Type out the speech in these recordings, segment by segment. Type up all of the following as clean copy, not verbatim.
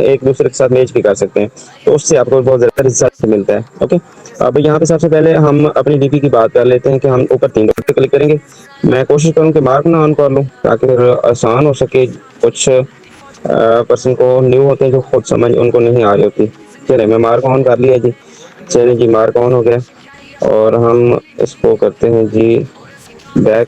एक दूसरे के साथ मैच भी कर सकते हैं, तो उससे आपको बहुत ज़्यादा रिजल्ट मिलता है। ओके, अब यहाँ पे सबसे पहले हम अपनी डीपी की बात कर लेते हैं कि हम ऊपर 3 डॉट पे क्लिक करेंगे। मैं कोशिश करूँ कि मार्क ना ऑन कर लूँ ताकि फिर आसान हो सके। कुछ पर्सन को न्यू होते हैं जो खुद समझ उनको नहीं आ रही होती। चलिए मैं मार्क ऑन कर लिया जी। चलिए जी, मार्क ऑन हो गया और हम इसको करते हैं जी बैक,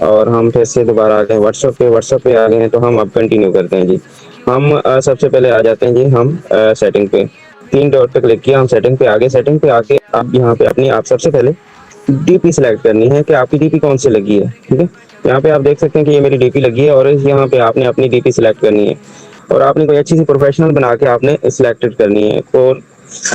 और हम फिर से दोबारा आ गए व्हाट्सएप पे आ गए हैं, तो हम अब कंटिन्यू करते हैं जी। हम सबसे पहले आ जाते हैं जी हम सेटिंग पे। 3 डॉट पे क्लिक किया, हम सेटिंग पे आ गए। सेटिंग पे आके अब यहाँ पे अपनी आप सबसे पहले डीपी सेलेक्ट करनी है कि आपकी डीपी कौन सी लगी है। ठीक है, यहाँ पे आप देख सकते हैं कि ये मेरी डीपी लगी है और यहाँ पे आपने अपनी डीपी सेलेक्ट करनी है और आपने कोई अच्छी सी प्रोफेशनल बना के आपने सिलेक्टेड करनी है। और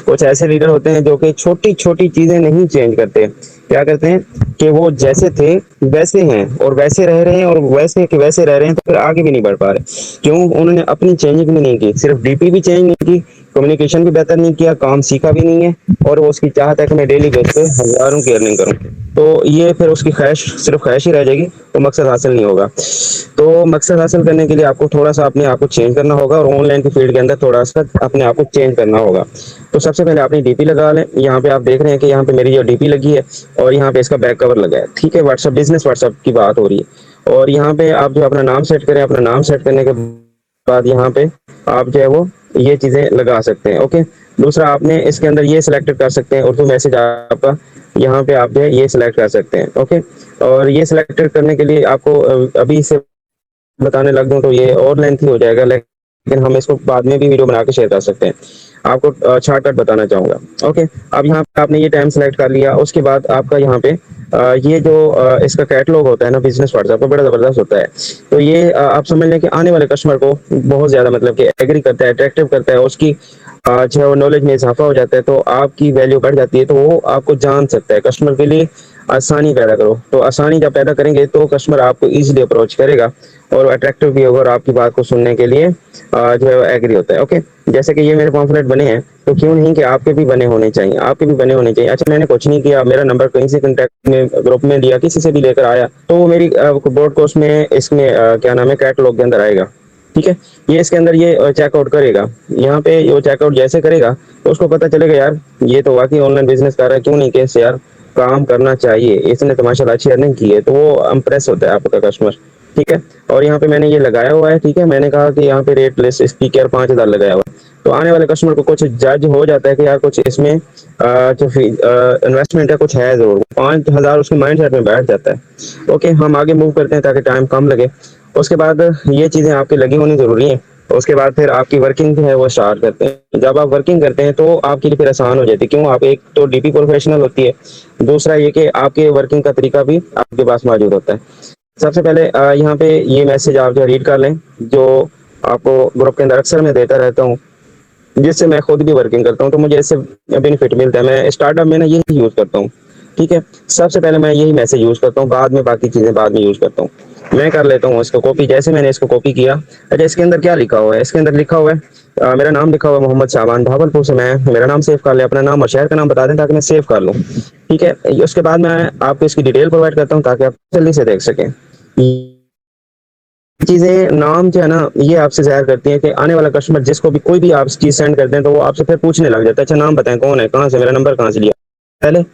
कुछ ऐसे लीडर होते हैं जो कि छोटी छोटी चीजें नहीं चेंज करते, क्या करते हैं कि वो जैसे थे वैसे हैं और वैसे रह रहे हैं और वैसे के वैसे रह रहे हैं, तो फिर आगे भी नहीं बढ़ पा रहे। क्यों? उन्होंने अपनी चेंजिंग भी नहीं की, सिर्फ डीपी भी चेंज नहीं की, कम्युनिकेशन भी बेहतर नहीं किया, काम सीखा भी नहीं है, और वो उसकी चाहत है कि मैं डेली बेस पे हजारों की अर्निंग करूं। तो ये फिर उसकी ख्वाहिश सिर्फ ख्वाहिश ही रह जाएगी, तो मकसद हासिल नहीं होगा। तो मकसद हासिल करने के लिए आपको थोड़ा सा अपने आप को चेंज करना होगा और ऑनलाइन की फील्ड के अंदर थोड़ा सा अपने आप को चेंज करना होगा। तो सबसे पहले अपनी डीपी लगा लें। यहाँ पे आप देख रहे हैं कि यहाँ पे मेरी जो डीपी लगी है और यहाँ पे इसका बैक कवर लगा है। ठीक है, व्हाट्सएप बिजनेस व्हाट्सएप की बात हो रही है। और यहाँ पे आप जो अपना नाम सेट करें, अपना नाम सेट करने के बाद यहाँ पे आप जो है वो ये चीजें लगा सकते हैं। ओके, दूसरा आपने इसके अंदर ये सिलेक्ट कर सकते हैं उर्दू मैसेज आपका, यहाँ पे आप जो है ये सिलेक्ट कर सकते हैं। ओके, और ये सिलेक्ट करने के लिए आपको अभी से बताने लग दूं तो ये और लेंथी हो जाएगा, लेकिन हम इसको बाद में भी वीडियो बना के शेयर कर सकते हैं। आपको शॉर्टकट बताना चाहूंगा। ओके, अब यहाँ पे आपने ये टाइम सेलेक्ट कर लिया, उसके बाद आपका यहाँ पे ये जो इसका कैटलॉग होता है ना बिजनेस व्हाट्सएप का, बड़ा जबरदस्त होता है। तो ये आप समझ लें कि आने वाले कस्टमर को बहुत ज्यादा मतलब कि एग्री करता है, अट्रैक्टिव करता है, उसकी जो है वो नॉलेज में इजाफा हो जाता है, तो आपकी वैल्यू बढ़ जाती है, तो वो आपको जान सकता है। कस्टमर के लिए आसानी पैदा करो, तो आसानी जब पैदा करेंगे तो कस्टमर आपको इजीली अप्रोच करेगा और अट्रैक्टिव भी होगा और आपकी बात को सुनने के लिए जो है एग्री होता है। ओके, जैसे कि ये मेरे पॉम्फलेट बने हैं, तो क्यों नहीं कि आपके भी बने होने चाहिए, आपके भी बने होने चाहिए। अच्छा, मैंने कुछ नहीं किया, मेरा नंबर कहीं से कॉन्टैक्ट में ग्रुप में दिया, किसी से भी लेकर आया, तो वो मेरी ब्रॉडकास्ट में इसमें क्या नाम है कैटलॉग के अंदर आएगा। ठीक है, ये इसके अंदर ये चेकआउट करेगा। यहाँ पे ये चेकआउट जैसे करेगा तो उसको पता चलेगा यार ये तो वाकई ऑनलाइन बिजनेस कर रहा है, क्यों नहीं कैसे यार काम करना चाहिए, इसने तो माशाल्लाह अच्छी अर्निंग की है, तो वो इम्प्रेस होता है आपका कस्टमर। ठीक है, और यहाँ पे मैंने ये लगाया हुआ है। ठीक है, मैंने कहा कि यहाँ पे रेट लेस स्पीकर 5,000 लगाया हुआ है, तो आने वाले कस्टमर को कुछ जज हो जाता है कि यार कुछ इसमें जो इन्वेस्टमेंट है कुछ है जरूर, 5,000 उसके माइंड सेट में बैठ जाता है। ओके, हम आगे मूव करते हैं ताकि टाइम कम लगे। उसके बाद ये चीजें आपकी लगी होनी जरूरी है। उसके बाद फिर आपकी वर्किंग जो है वो स्टार्ट करते हैं। जब आप वर्किंग करते हैं तो आपके लिए फिर आसान हो जाती है। क्यों? आप एक तो डीपी प्रोफेशनल होती है, दूसरा ये कि आपके वर्किंग का तरीका भी आपके पास मौजूद होता है। सबसे पहले यहाँ पे ये मैसेज आप जो रीड कर लें, जो आपको ग्रुप के अंदर अक्सर मैं देता रहता हूँ, जिससे मैं खुद भी वर्किंग करता हूँ, तो मुझे इससे बेनिफिट मिलता है। मैं स्टार्टअप में ना यही यूज करता हूँ। ठीक है, सबसे पहले मैं यही मैसेज यूज करता हूँ, बाद में बाकी चीजें बाद में यूज करता हूँ। मैं कर लेता हूँ इसको कॉपी, जैसे मैंने इसको कॉपी किया। अच्छा, इसके अंदर क्या लिखा हुआ है? इसके अंदर लिखा हुआ है मेरा नाम लिखा हुआ है मोहम्मद शाबान, भावलपुर से। मैं मेरा नाम सेव कर ले, अपना नाम और शहर का नाम बता दें ताकि मैं सेव कर लूँ। ठीक है, उसके बाद मैं आपको इसकी डिटेल प्रोवाइड करता हूँ ताकि आप जल्दी से देख सकें। चीजें नाम जो है ना ये आपसे जाहिर करती हैं कि आने वाला कस्टमर जिसको भी कोई भी आप चीज सेंड करते हैं तो वो आपसे फिर पूछने लग जाता है, अच्छा नाम बताएं, कौन है, कहाँ से, मेरा नंबर कहाँ से लिया। पहले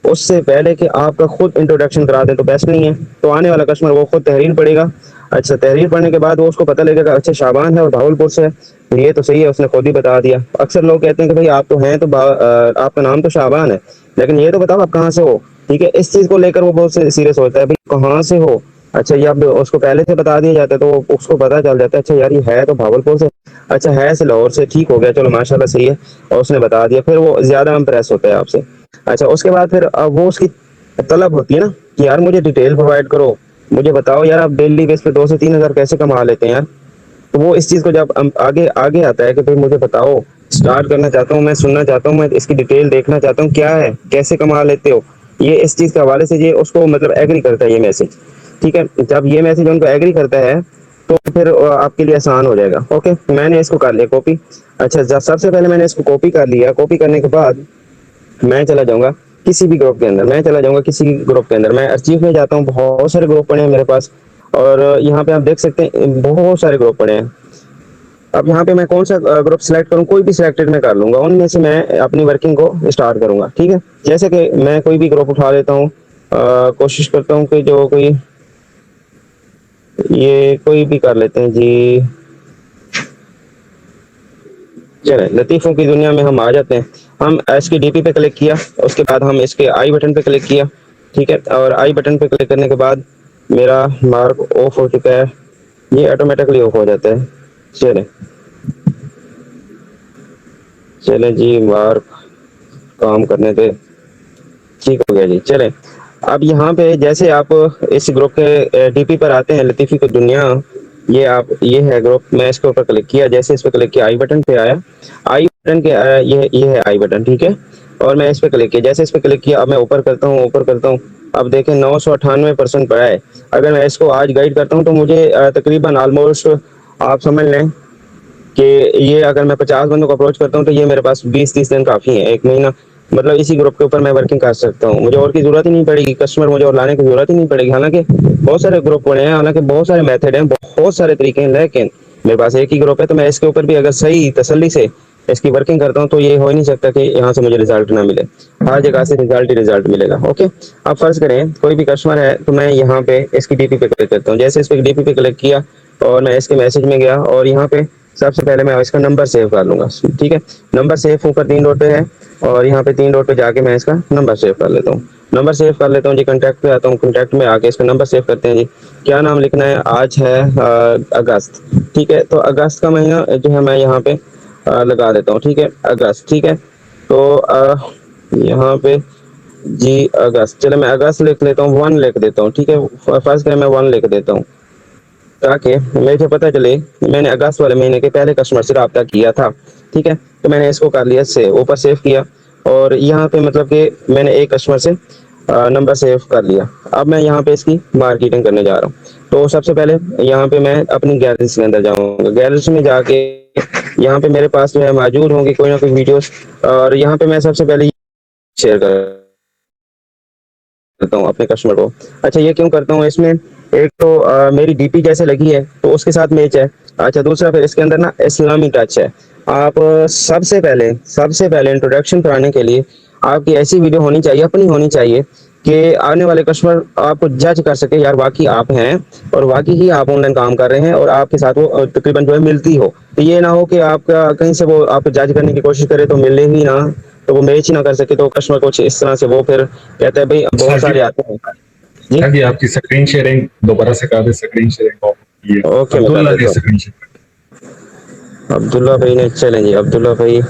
उससे पहले कि आपका खुद इंट्रोडक्शन करा दें तो बेस्ट नहीं है। तो आने वाला कस्टमर वो खुद तहरीर पढ़ेगा। अच्छा, तहरीर पढ़ने के बाद वो उसको पता लगेगा अच्छा शाबान है और भावलपुर से है, ये तो सही है, उसने खुद ही बता दिया। अक्सर लोग कहते हैं कि भाई आप तो हैं तो आपका नाम तो शाबान है, लेकिन ये तो बताओ आप कहाँ से हो। ठीक है, इस चीज को लेकर वो बहुत सीरियस होता है, भाई कहाँ से हो। अच्छा, ये अब उसको पहले से बता दिया जाता है तो उसको पता चल जाता है अच्छा यार ये है तो भावलपुर से, अच्छा है से लाहौर से, ठीक हो गया, चलो माशाल्लाह सही है, और उसने बता दिया, फिर वो ज्यादा इम्प्रेस होता है आपसे। अच्छा, उसके बाद फिर वो उसकी तलब होती है ना कि यार मुझे डिटेल प्रोवाइड करो, मुझे बताओ यार आप डेली बेस पे 2 से 3 हजार कैसे कमा लेते हैं यार। तो वो इस चीज को जब आगे आगे आता है कि भाई मुझे बताओ, स्टार्ट करना चाहता हूँ, मैं सुनना चाहता हूँ, मैं इसकी डिटेल देखना चाहता हूँ, क्या है, कैसे कमा लेते हो, ये इस चीज के हवाले से ये उसको मतलब एग्री करता है ये मैसेज। ठीक है, जब ये मैसेज उनको एग्री करता है तो फिर आपके लिए आसान हो जाएगा। ओके, मैंने इसको कर लिया कॉपी। अच्छा, जब सबसे पहले मैंने इसको कॉपी कर लिया, कॉपी करने के बाद मैं चला जाऊंगा किसी भी ग्रुप के अंदर, मैं चला जाऊंगा किसी ग्रुप के अंदर, मैं अर्चीव में जाता हूँ, बहुत सारे ग्रुप पड़े हैं मेरे पास, और यहाँ पे आप देख सकते हैं बहुत सारे ग्रुप पड़े हैं। अब यहाँ पे मैं कौन सा ग्रुप सिलेक्ट करूँ, कोई भी सिलेक्टेड मैं कर लूंगा, उनमें से मैं अपनी वर्किंग को स्टार्ट करूंगा। ठीक है, जैसे कि मैं कोई भी ग्रुप उठा लेता हूँ, कोशिश करता हूँ कि जो कोई ये कोई भी कर लेते हैं जी। चले लतीफ़ों की दुनिया में हम आ जाते हैं। हम इसकी डीपी पे क्लिक किया, उसके बाद हम इसके आई बटन पे क्लिक किया। ठीक है, और आई बटन पे क्लिक करने के बाद मेरा मार्क ऑफ हो चुका है, ये ऑटोमेटिकली ऑफ हो जाता है। चले चले जी, मार्क काम करने पे ठीक हो गया जी। चले अब यहाँ पे जैसे आप इस ग्रुप के डीपी पर आते हैं, लतीफ़ी की दुनिया, ये आप ये है ग्रुप, मैं इसके ऊपर क्लिक किया, जैसे इस पर क्लिक किया आई बटन पे आया, आई बटन के ये है आई बटन। ठीक है, और मैं इस पर क्लिक किया, जैसे इस पर क्लिक किया, अब मैं ऊपर करता हूँ, ऊपर करता हूँ, अब देखें 998% पड़ा है। अगर मैं इसको आज गाइड करता हूँ तो मुझे तकरीबन ऑलमोस्ट आप समझ लें कि ये अगर मैं 50 बंदों को अप्रोच करता हूँ तो ये मेरे पास 20-30 दिन काफ़ी है, एक महीना, मतलब इसी ग्रुप के ऊपर मैं वर्किंग कर सकता हूँ। मुझे और की जरूरत ही नहीं पड़ेगी, कस्टमर मुझे और लाने की जरूरत ही नहीं पड़ेगी। हालांकि बहुत सारे ग्रुप बने हैं, हालांकि बहुत सारे मेथड हैं, बहुत सारे तरीके हैं, लेकिन मेरे पास एक ही ग्रुप है, तो मैं इसके ऊपर भी अगर सही तसल्ली से इसकी वर्किंग करता हूँ तो ये हो ही नहीं सकता कि यहाँ से मुझे रिजल्ट ना मिले। हर जगह से रिजल्ट ही रिजल्ट मिलेगा। ओके, अब फर्ज करें कोई भी कस्टमर है, तो मैं यहाँ पे इसकी डीपी पे क्लिक करता हूँ, जैसे इस पर डीपी पे क्लिक किया और मैं इसके मैसेज में गया, और यहाँ पे सबसे पहले मैं इसका नंबर सेव कर लूंगा। ठीक है, नंबर सेव ऊपर 3 डॉट पे है, और यहाँ पे 3 डॉट पे जाके मैं इसका नंबर सेव कर लेता हूँ। नंबर सेव कर लेता हूँ जी, कॉन्टैक्ट पे आता हूँ, कॉन्टैक्ट में आके इसका नंबर सेव करते हैं जी। क्या नाम लिखना है, आज है अगस्त। ठीक है, तो अगस्त का महीना जो है मैं यहाँ पे लगा देता हूँ। ठीक है, अगस्त। ठीक है, तो यहाँ पे जी अगस्त, चलो मैं अगस्त लिख लेता हूँ, 1 लिख देता हूँ। ठीक है, फर्स्ट टाइम मैं 1 लिख देता हूँ, ताकि मुझे पता चले मैंने अगस्त वाले महीने के पहले कस्टमर से रब्ता किया था। ठीक है, तो मैंने इसको कर लिया सेव, ऊपर सेव किया, और यहाँ पे मतलब कि मैंने एक कस्टमर से नंबर सेव कर लिया। अब मैं यहाँ पे इसकी मार्केटिंग करने जा रहा हूँ। तो सबसे पहले यहाँ पे मैं अपनी गैलरीज के अंदर जाऊँगा, गैलरीज में जाके यहाँ पे मेरे पास जो है मौजूद होंगी कोई ना कोई वीडियोस, और यहाँ पे मैं सबसे पहले शेयर करता हूँ अपने कस्टमर को। अच्छा, ये क्यों करता हूँ, इसमें एक तो मेरी डीपी जैसे लगी है तो उसके साथ मैच है। अच्छा, दूसरा फिर इसके अंदर ना इस्लामी टच है। आप सबसे पहले इंट्रोडक्शन कराने के लिए आपकी ऐसी वीडियो होनी चाहिए, अपनी होनी चाहिए, कि आने वाले कस्टमर आपको जज कर सके, यार वाकई आप हैं और वाकई ही आप ऑनलाइन काम कर रहे हैं, और आपके साथ वो तकरीबन जो है मिलती हो। तो ये ना हो कि आपका कहीं से वो आपको जज करने की कोशिश करे तो मिले ही ना, तो वो मैच ही ना कर सके, तो कस्टमर कुछ इस तरह से वो फिर कहता है भाई बहुत सर जी, सारे आते हैं जी। सर जी आपकी स्क्रीन शेयरिंग दोबारा से कर दे, स्क्रीन शेयरिंग ऑफ की है। ओके, मैं कर अब्दुल्ला की देता स्क्रीन शेयरिंग। हूँ। अब्दुल्ला भाई ने, चलें जी अब्दुल्ला भाई,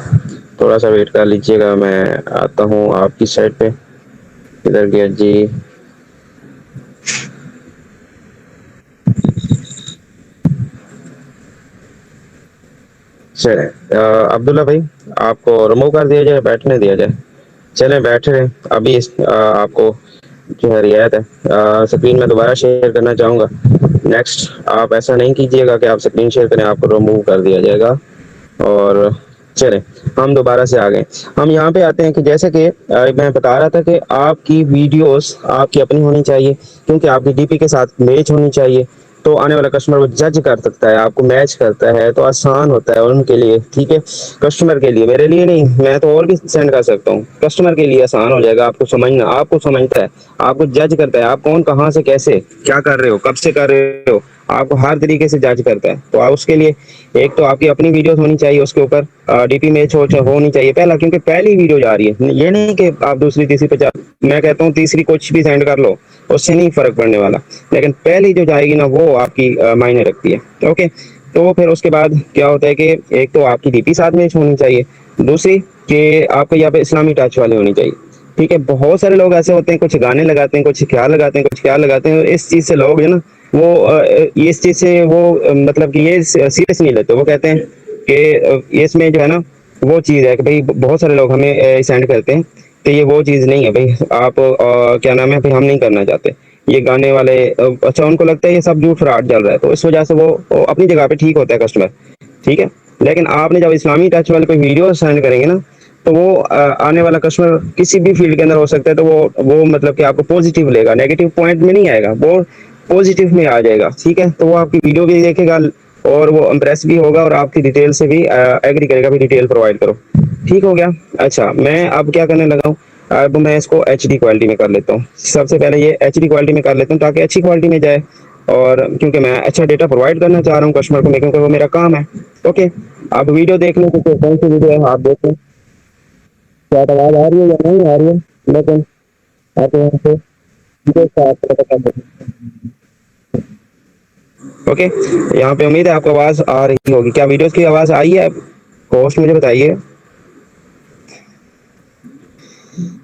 थोड़ा सा वेट कर लीजिएगा, मैं आता हूँ आपकी साइड पे। इधर गया जी। चले अब्दुल्ला भाई, आपको रिमूव कर दिया जाए, बैठने दिया जाए? चलें बैठ रहे हैं अभी आपको जो है रियायत है। स्क्रीन में दोबारा शेयर करना चाहूँगा। नेक्स्ट, आप ऐसा नहीं कीजिएगा कि आप स्क्रीन शेयर करें, आपको रिमूव कर दिया जाएगा। और चलें हम दोबारा से आ गए। हम यहाँ पे आते हैं कि जैसे कि मैं बता रहा था कि आपकी वीडियोस आपकी अपनी होनी चाहिए, क्योंकि आपकी डीपी के साथ मैच होनी चाहिए, तो आने वाला कस्टमर वो जज कर सकता है, आपको मैच करता है तो आसान होता है उनके लिए। ठीक है, कस्टमर के लिए, मेरे लिए नहीं, मैं तो और भी सेंड कर सकता हूँ, कस्टमर के लिए आसान हो जाएगा आपको समझना। आपको समझता है, आपको जज करता है, आप कौन, कहाँ से, कैसे, क्या कर रहे हो, कब से कर रहे हो, आपको हर तरीके से जज करता है। तो आप उसके लिए एक तो आपकी अपनी वीडियोस होनी चाहिए, उसके ऊपर डीपी मैच होनी चाहिए पहला, क्योंकि पहली वीडियो जा रही है, ये नहीं कि आप दूसरी तीसरी पे मैं कहता हूँ तीसरी कुछ भी सेंड कर लो, उससे नहीं फर्क पड़ने वाला, लेकिन पहली जो जाएगी ना वो आपकी मायने रखती है। ओके, तो फिर उसके बाद क्या होता है कि एक तो आपकी डीपी साथ मैच होनी चाहिए, दूसरी कि आपको यहाँ पे इस्लामी टच वाले होनी चाहिए। ठीक है, बहुत सारे लोग ऐसे होते हैं, कुछ गाने लगाते हैं, कुछ ख्याल लगाते हैं, कुछ ख्याल लगाते हैं, इस चीज से लोग है ना वो इस चीज से वो मतलब कि ये सीरियस नहीं लेते, वो कहते हैं कि इसमें जो है ना वो चीज है कि भाई बहुत सारे लोग हमें सेंड करते हैं, तो ये वो चीज नहीं है भाई। आप क्या नाम है भाई, हम नहीं करना चाहते ये गाने वाले। अच्छा, उनको लगता है ये सब झूठ फ्रॉड चल रहा है, तो इस वजह से वो अपनी जगह पे ठीक होता है कस्टमर। ठीक है, लेकिन आपने जब इस्लामी टच वाले कोई वीडियो सेंड करेंगे ना, तो वो आने वाला कस्टमर किसी भी फील्ड के अंदर हो सकता है, तो वो मतलब कि आपको पॉजिटिव लेगा, नेगेटिव पॉइंट में नहीं आएगा, वो पॉजिटिव में आ जाएगा। ठीक है, तो वो आपकी वीडियो भी देखेगा, और वो इम्प्रेस भी होगा और आपकी डिटेल से भी एग्री करेगा भी डिटेल प्रोवाइड करो। ठीक हो गया। अच्छा, मैं अब क्या करने लगा हूँ, अब मैं इसको एच डी क्वालिटी में कर लेता हूँ। सबसे पहले ये एच डी क्वालिटी में कर लेता हूँ ताकि अच्छी क्वालिटी में जाए, और क्योंकि मैं अच्छा डेटा प्रोवाइड करना चाह रहा हूँ कस्टमर को, क्योंकि वो मेरा काम है। ओके, अब वीडियो देख लो कि कौन सी वीडियो है, आप देख लो क्या आवाज आ रही है या नहीं आ रही है, लेकिन आप यहाँ से वीडियो का आपको पता कर दें। ओके, यहाँ पे उम्मीद है आपको आवाज आ रही होगी। क्या वीडियोस की आवाज आई है? होस्ट मुझे बताइए,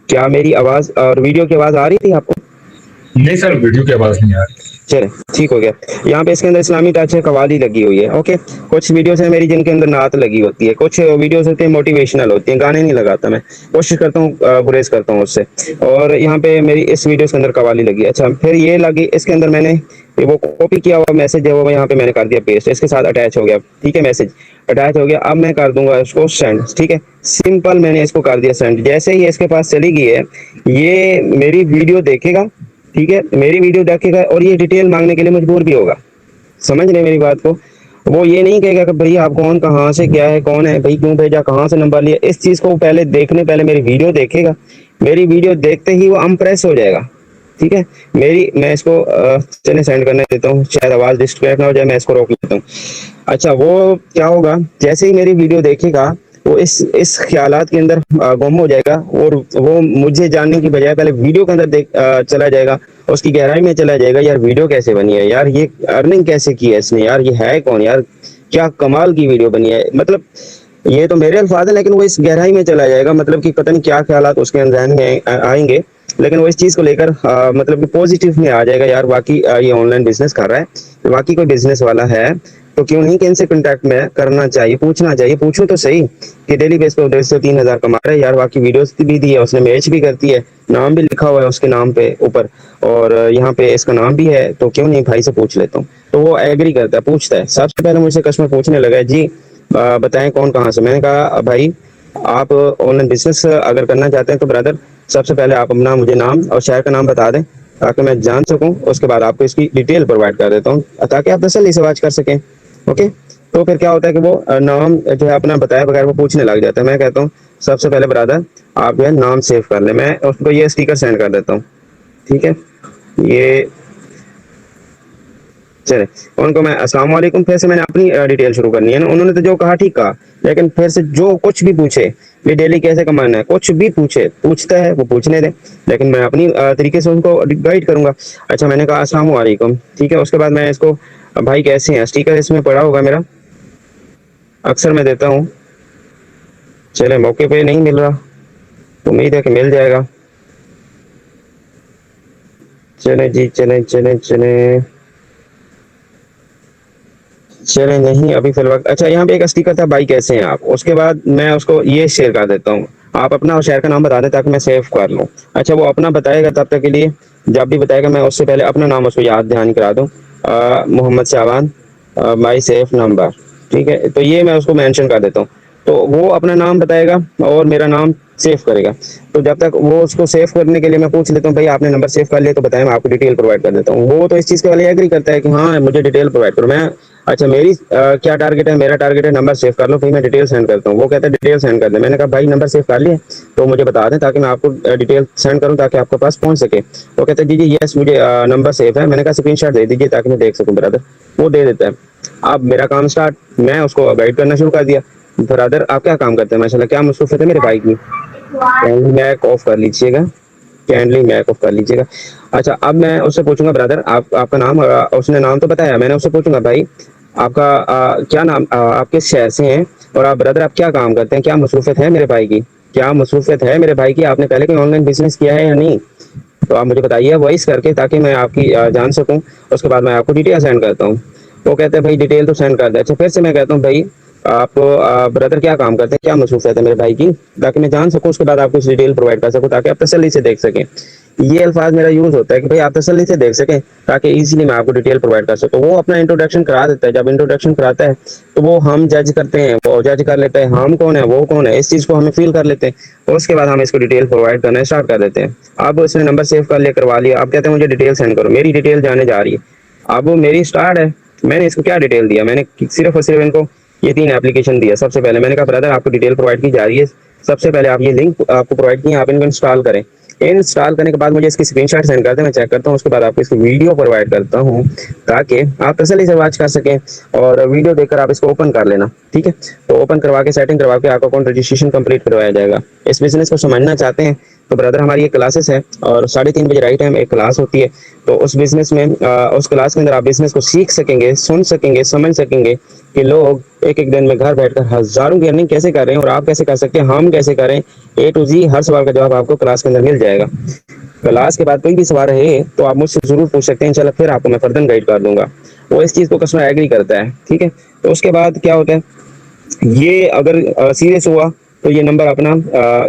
क्या मेरी आवाज और वीडियो की आवाज आ रही थी आपको? नहीं सर, वीडियो की आवाज नहीं आ रही। चले, ठीक हो गया। यहाँ पे इसके अंदर इस्लामी टच है, कवाली लगी हुई है। ओके, कुछ वीडियोस है मेरी जिनके अंदर नात लगी होती है, कुछ वीडियोस होती है मोटिवेशनल होती है, गाने नहीं लगाता मैं, कोशिश करता हूँ गुरेज करता हूँ उससे। और यहाँ पे मेरी इस वीडियो के अंदर कवाली लगी। अच्छा, फिर ये लगी, इसके अंदर मैंने वो कॉपी किया हुआ मैसेज है वो यहाँ पे मैंने कर दिया पेस्ट, इसके साथ अटैच हो गया। ठीक है, मैसेज अटैच हो गया। अब मैं कर दूंगा इसको सेंड। ठीक है, सिंपल, मैंने इसको कर दिया सेंड। जैसे ही इसके पास चली गई है, ये मेरी वीडियो देखेगा। ठीक है, मेरी वीडियो देखेगा और ये डिटेल मांगने के लिए मजबूर भी होगा। समझ रहे मेरी बात को? वो ये नहीं कहेगा कि भाई आप कौन, कहाँ से, क्या है, कौन है भाई, क्यों भेजा, कहाँ से नंबर लिया। इस चीज को पहले देखने, पहले मेरी वीडियो देखेगा। मेरी वीडियो देखते ही वो इम्प्रेस हो जाएगा। ठीक है, मैं इसको चले सेंड करने देता हूँ, शायद आवाज डिस्ट्रैक्ट ना हो जाए, मैं इसको रोक लेता हूँ। अच्छा, वो क्या होगा, जैसे ही मेरी वीडियो देखेगा वो इस ख्यालात के अंदर गुम हो जाएगा, और वो मुझे जानने की बजाय पहले वीडियो के अंदर चला जाएगा, उसकी गहराई में चला जाएगा। यार वीडियो कैसे बनी है, यार ये अर्निंग कैसे की है इसने, यार ये है कौन, यार क्या कमाल की वीडियो बनी है। मतलब ये तो मेरे अल्फाज है, लेकिन वो इस गहराई में चला जाएगा, मतलब कि पता नहीं क्या ख्यालात उसके जहन में आएंगे, लेकिन वो इस चीज को लेकर मतलब कि पॉजिटिव में आ जाएगा। यार वाकई ये ऑनलाइन बिजनेस कर रहा है, वाकई कोई बिजनेस वाला है, तो क्यों नहीं कि इनसे कांटेक्ट में करना चाहिए, पूछना चाहिए। पूछो तो सही कि डेली बेस पे 1.5 से 3 हज़ार कमा रहा है यार, बाकी वीडियोस भी दी है उसने, मैच भी करती है, नाम भी लिखा हुआ है उसके नाम पे ऊपर, और यहाँ पे इसका नाम भी है, तो क्यों नहीं भाई से पूछ लेता हूँ। तो वो एग्री करता है, पूछता है। सबसे पहले मुझसे कस्टमर पूछने लगा है, जी बताएं कौन कहाँ से। मैंने कहा भाई, आप ऑनलाइन बिजनेस अगर करना चाहते हैं तो ब्रदर सबसे पहले आप अपना मुझे नाम और शहर का नाम बता दें, ताकि मैं जान सकूं। उसके बाद आपको इसकी डिटेल प्रोवाइड कर देता हूँ, ताकि आप तसल्ली से बात कर सकें। ओके, तो फिर क्या होता है कि वो नाम जो है अपना बताए बगैर वो पूछने लग जाता है। मैं कहता हूँ सबसे पहले ब्रदर आप जो है नाम सेव कर लें, मैं उसको ये स्टिकर सेंड कर देता हूँ। ठीक है, ये चले, उनको मैं अस्सलाम वालेकुम, फिर से मैंने अपनी डिटेल शुरू करनी है ना। उन्होंने तो जो कहा ठीक कहा, लेकिन फिर से जो कुछ भी पूछे, ये डेली कैसे कमाना है, कुछ भी पूछता है वो पूछने दे, लेकिन मैं अपनी तरीके से उनको गाइड करूंगा। अच्छा, मैंने कहा अस्सलाम वालेकुम, ठीक है। उसके बाद मैं इसको भाई कैसे हैं, स्टिकर इसमें पड़ा होगा मेरा, अक्सर मैं देता हूँ। चले, मौके पे नहीं मिल रहा, उम्मीद है कि मिल जाएगा। चले जी, चले चले चले चले, नहीं अभी फिलहाल। अच्छा, यहाँ पे एक स्टिकर था भाई कैसे हैं आप, उसके बाद मैं उसको ये शेयर कर देता हूँ। आप अपना और शहर का नाम बता दें ताकि मैं सेव कर लूँ। अच्छा, वो अपना बताएगा, तब तक के लिए जब भी बताएगा मैं उससे पहले अपना नाम उसको याद ध्यान करा दूँ, मोहम्मद शाबान, माई सेफ नंबर। ठीक है, तो ये मैं उसको मेंशन कर देता हूँ, तो वो अपना नाम बताएगा और मेरा नाम सेव करेगा। तो जब तक वो उसको सेव करने के लिए मैं पूछ लेता हूँ भाई आपने नंबर सेव कर लिया, तो बताएं, मैं आपको डिटेल प्रोवाइड कर देता हूँ। वो तो इस चीज़ के वाले एग्री करता है कि हाँ मुझे डिटेल प्रोवाइड करो। मैं अच्छा, मेरी क्या टारगेट है, मेरा टारगेट है नंबर सेव कर लो, फिर मैं डिटेल सेंड करता हूँ। वो कहता है डिटेल सेंड कर दे। मैंने कहा भाई नंबर सेव कर लिया तो मुझे बता दें ताकि मैं आपको डिटेल सेंड करूँ, ताकि आपके पास पहुंच सके। वो कहता है जी जी यस मुझे नंबर सेव है। मैंने कहा स्क्रीनशॉट दे दीजिए ताकि मैं देख सकूँ ब्रदर। वो दे देता है। अब मेरा काम स्टार्ट, मैं उसको गाइड करना शुरू कर दिया। ब्रदर आप क्या काम करते हैं, माशाल्लाह क्या मसरूफियत है मेरे भाई की, कैंडली मैक ऑफ कर लीजिएगा, कैंडली मैक ऑफ कर लीजिएगा। अच्छा, अब मैं उससे पूछूंगा ब्रदर आपका नाम, उसने नाम तो बताया, मैंने उससे पूछूंगा भाई आपका क्या नाम, आप किस शहर से हैं, और आप ब्रदर आप क्या काम करते हैं, क्या मसरूफियत है मेरे भाई की, क्या मसरूफियत है मेरे भाई की, आपने पहले कोई ऑनलाइन बिजनेस किया है या नहीं, तो आप मुझे बताइए वॉइस करके, ताकि मैं आपकी जान सकूं। उसके बाद मैं आपको डिटेल सेंड करता हूँ। वो कहते हैं भाई डिटेल तो सेंड कर दे। अच्छा, फिर से मैं कहता हूँ भाई आप ब्रदर क्या काम करते हैं, क्या मसरूफियत है मेरे भाई की, ताकि मैं जान सकूं। उसके बाद आपको डिटेल प्रोवाइड कर सकूं, ताकि आप तसल्ली से देख सकें। ये अल्फाज मेरा यूज होता है कि भाई आप तसल्ली से देख सकें, ताकि इजीली मैं आपको डिटेल प्रोवाइड कर सकूं। वो अपना इंट्रोडक्शन करा देता है। जब इंट्रोडक्शन कराता है तो वो हम जज करते हैं, वो जज कर लेते हैं हम कौन है वो कौन है, इस चीज को हमें फील कर लेते हैं। और उसके बाद हम इसको डिटेल प्रोवाइड करना स्टार्ट कर देते हैं। अब इसने नंबर सेव कर लिया, करवा लिया, अब कहते हैं मुझे डिटेल सेंड करो, मेरी डिटेल जाने जा रही है। अब वो मेरी स्टार्ट है, मैंने इसको क्या डिटेल दिया, मैंने सिर्फ और सिर्फ इनको ये 3 एप्लीकेशन दिया। सबसे पहले मैंने कहा ब्रदर आपको डिटेल प्रोवाइड की जा रही है, सबसे पहले आप ये लिंक आपको प्रोवाइड किए, आप इनको इंस्टॉल करें। इंस्टॉल करने के बाद मुझे इसकी स्क्रीनशॉट सेंड करते हैं, मैं चेक करता हूँ, उसके बाद आपको इसकी वीडियो प्रोवाइड करता हूँ ताकि आप तसल्ली से वॉच कर सकें और वीडियो देखकर आप इसको ओपन कर लेना। ठीक है, तो ओपन करवा के सेटिंग करवा के आपका अकाउंट रजिस्ट्रेशन कंप्लीट करवाया जाएगा। इस बिजनेस को समझना चाहते हैं तो ब्रदर हमारी ये क्लासेस है और 3:30 बजे राइट टाइम एक क्लास होती है। तो उस बिजनेस में उस क्लास के अंदर आप बिजनेस को सीख सकेंगे, सुन सकेंगे, समझ सकेंगे कि लोग एक एक दिन में घर बैठकर हजारों की अर्निंग कैसे कर रहे हैं और आप कैसे कर सकते हैं, हम कैसे करें। A to Z हर सवाल का जवाब आपको क्लास के अंदर मिल जाएगा। क्लास के बाद कोई भी सवाल रहे तो आप मुझसे जरूर पूछ सकते हैं, इंशाल्लाह फिर आपको मैं फर्दर गाइड कर दूंगा। वो इस चीज को कस्टमर एग्री करता है। ठीक है, तो उसके बाद क्या होता है, ये अगर सीरियस हुआ तो ये नंबर अपना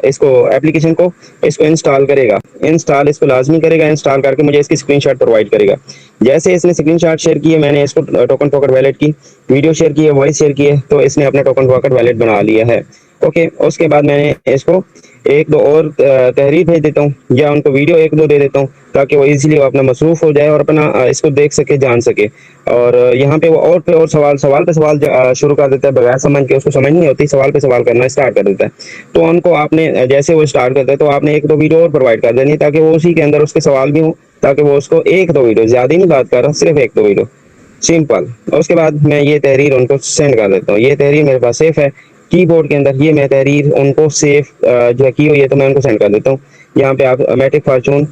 इसको एप्लीकेशन को इसको इंस्टॉल करेगा, इंस्टॉल इसको लाजमी करेगा, इंस्टॉल करके मुझे इसकी स्क्रीनशॉट प्रोवाइड करेगा। जैसे इसने स्क्रीनशॉट शेयर की है, मैंने इसको टोकन पॉकेट वैलेट की वीडियो शेयर की है, वॉइस शेयर की है, तो इसने अपना टोकन पॉकेट वैलेट बना लिया है। ओके, उसके बाद मैंने इसको एक दो और तहरीर भेज देता हूँ या उनको वीडियो एक दो दे देता हूँ ताकि वो इजीली अपना मसरूफ हो जाए और अपना इसको देख सके, जान सके। और यहाँ पे वो और पे और सवाल पे सवाल शुरू कर देता है बगैर समझ के, उसको समझ नहीं होती, सवाल पे सवाल करना स्टार्ट कर देता है। तो उनको आपने जैसे वो स्टार्ट करता है तो आपने एक दो वीडियो और प्रोवाइड कर देनी ताकि वो उसी के अंदर उसके सवाल भी हो, ताकि वो उसको एक दो वीडियो, ज्यादा नहीं बात कर रहा, सिर्फ एक दो वीडियो सिंपल। उसके बाद मैं ये तहरीर उनको सेंड कर देता हूँ। ये तहरीर मेरे पास सेफ है कीबोर्ड के अंदर, ये मैं तहरीर उनको सेफ जो है की हुई है तो मैं उनको सेंड कर देता हूँ। यहाँ पे आप मैट्रिक फॉर्चून,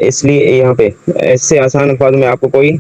इसलिए यहाँ पे इससे आसान अल्फाज में आपको कोई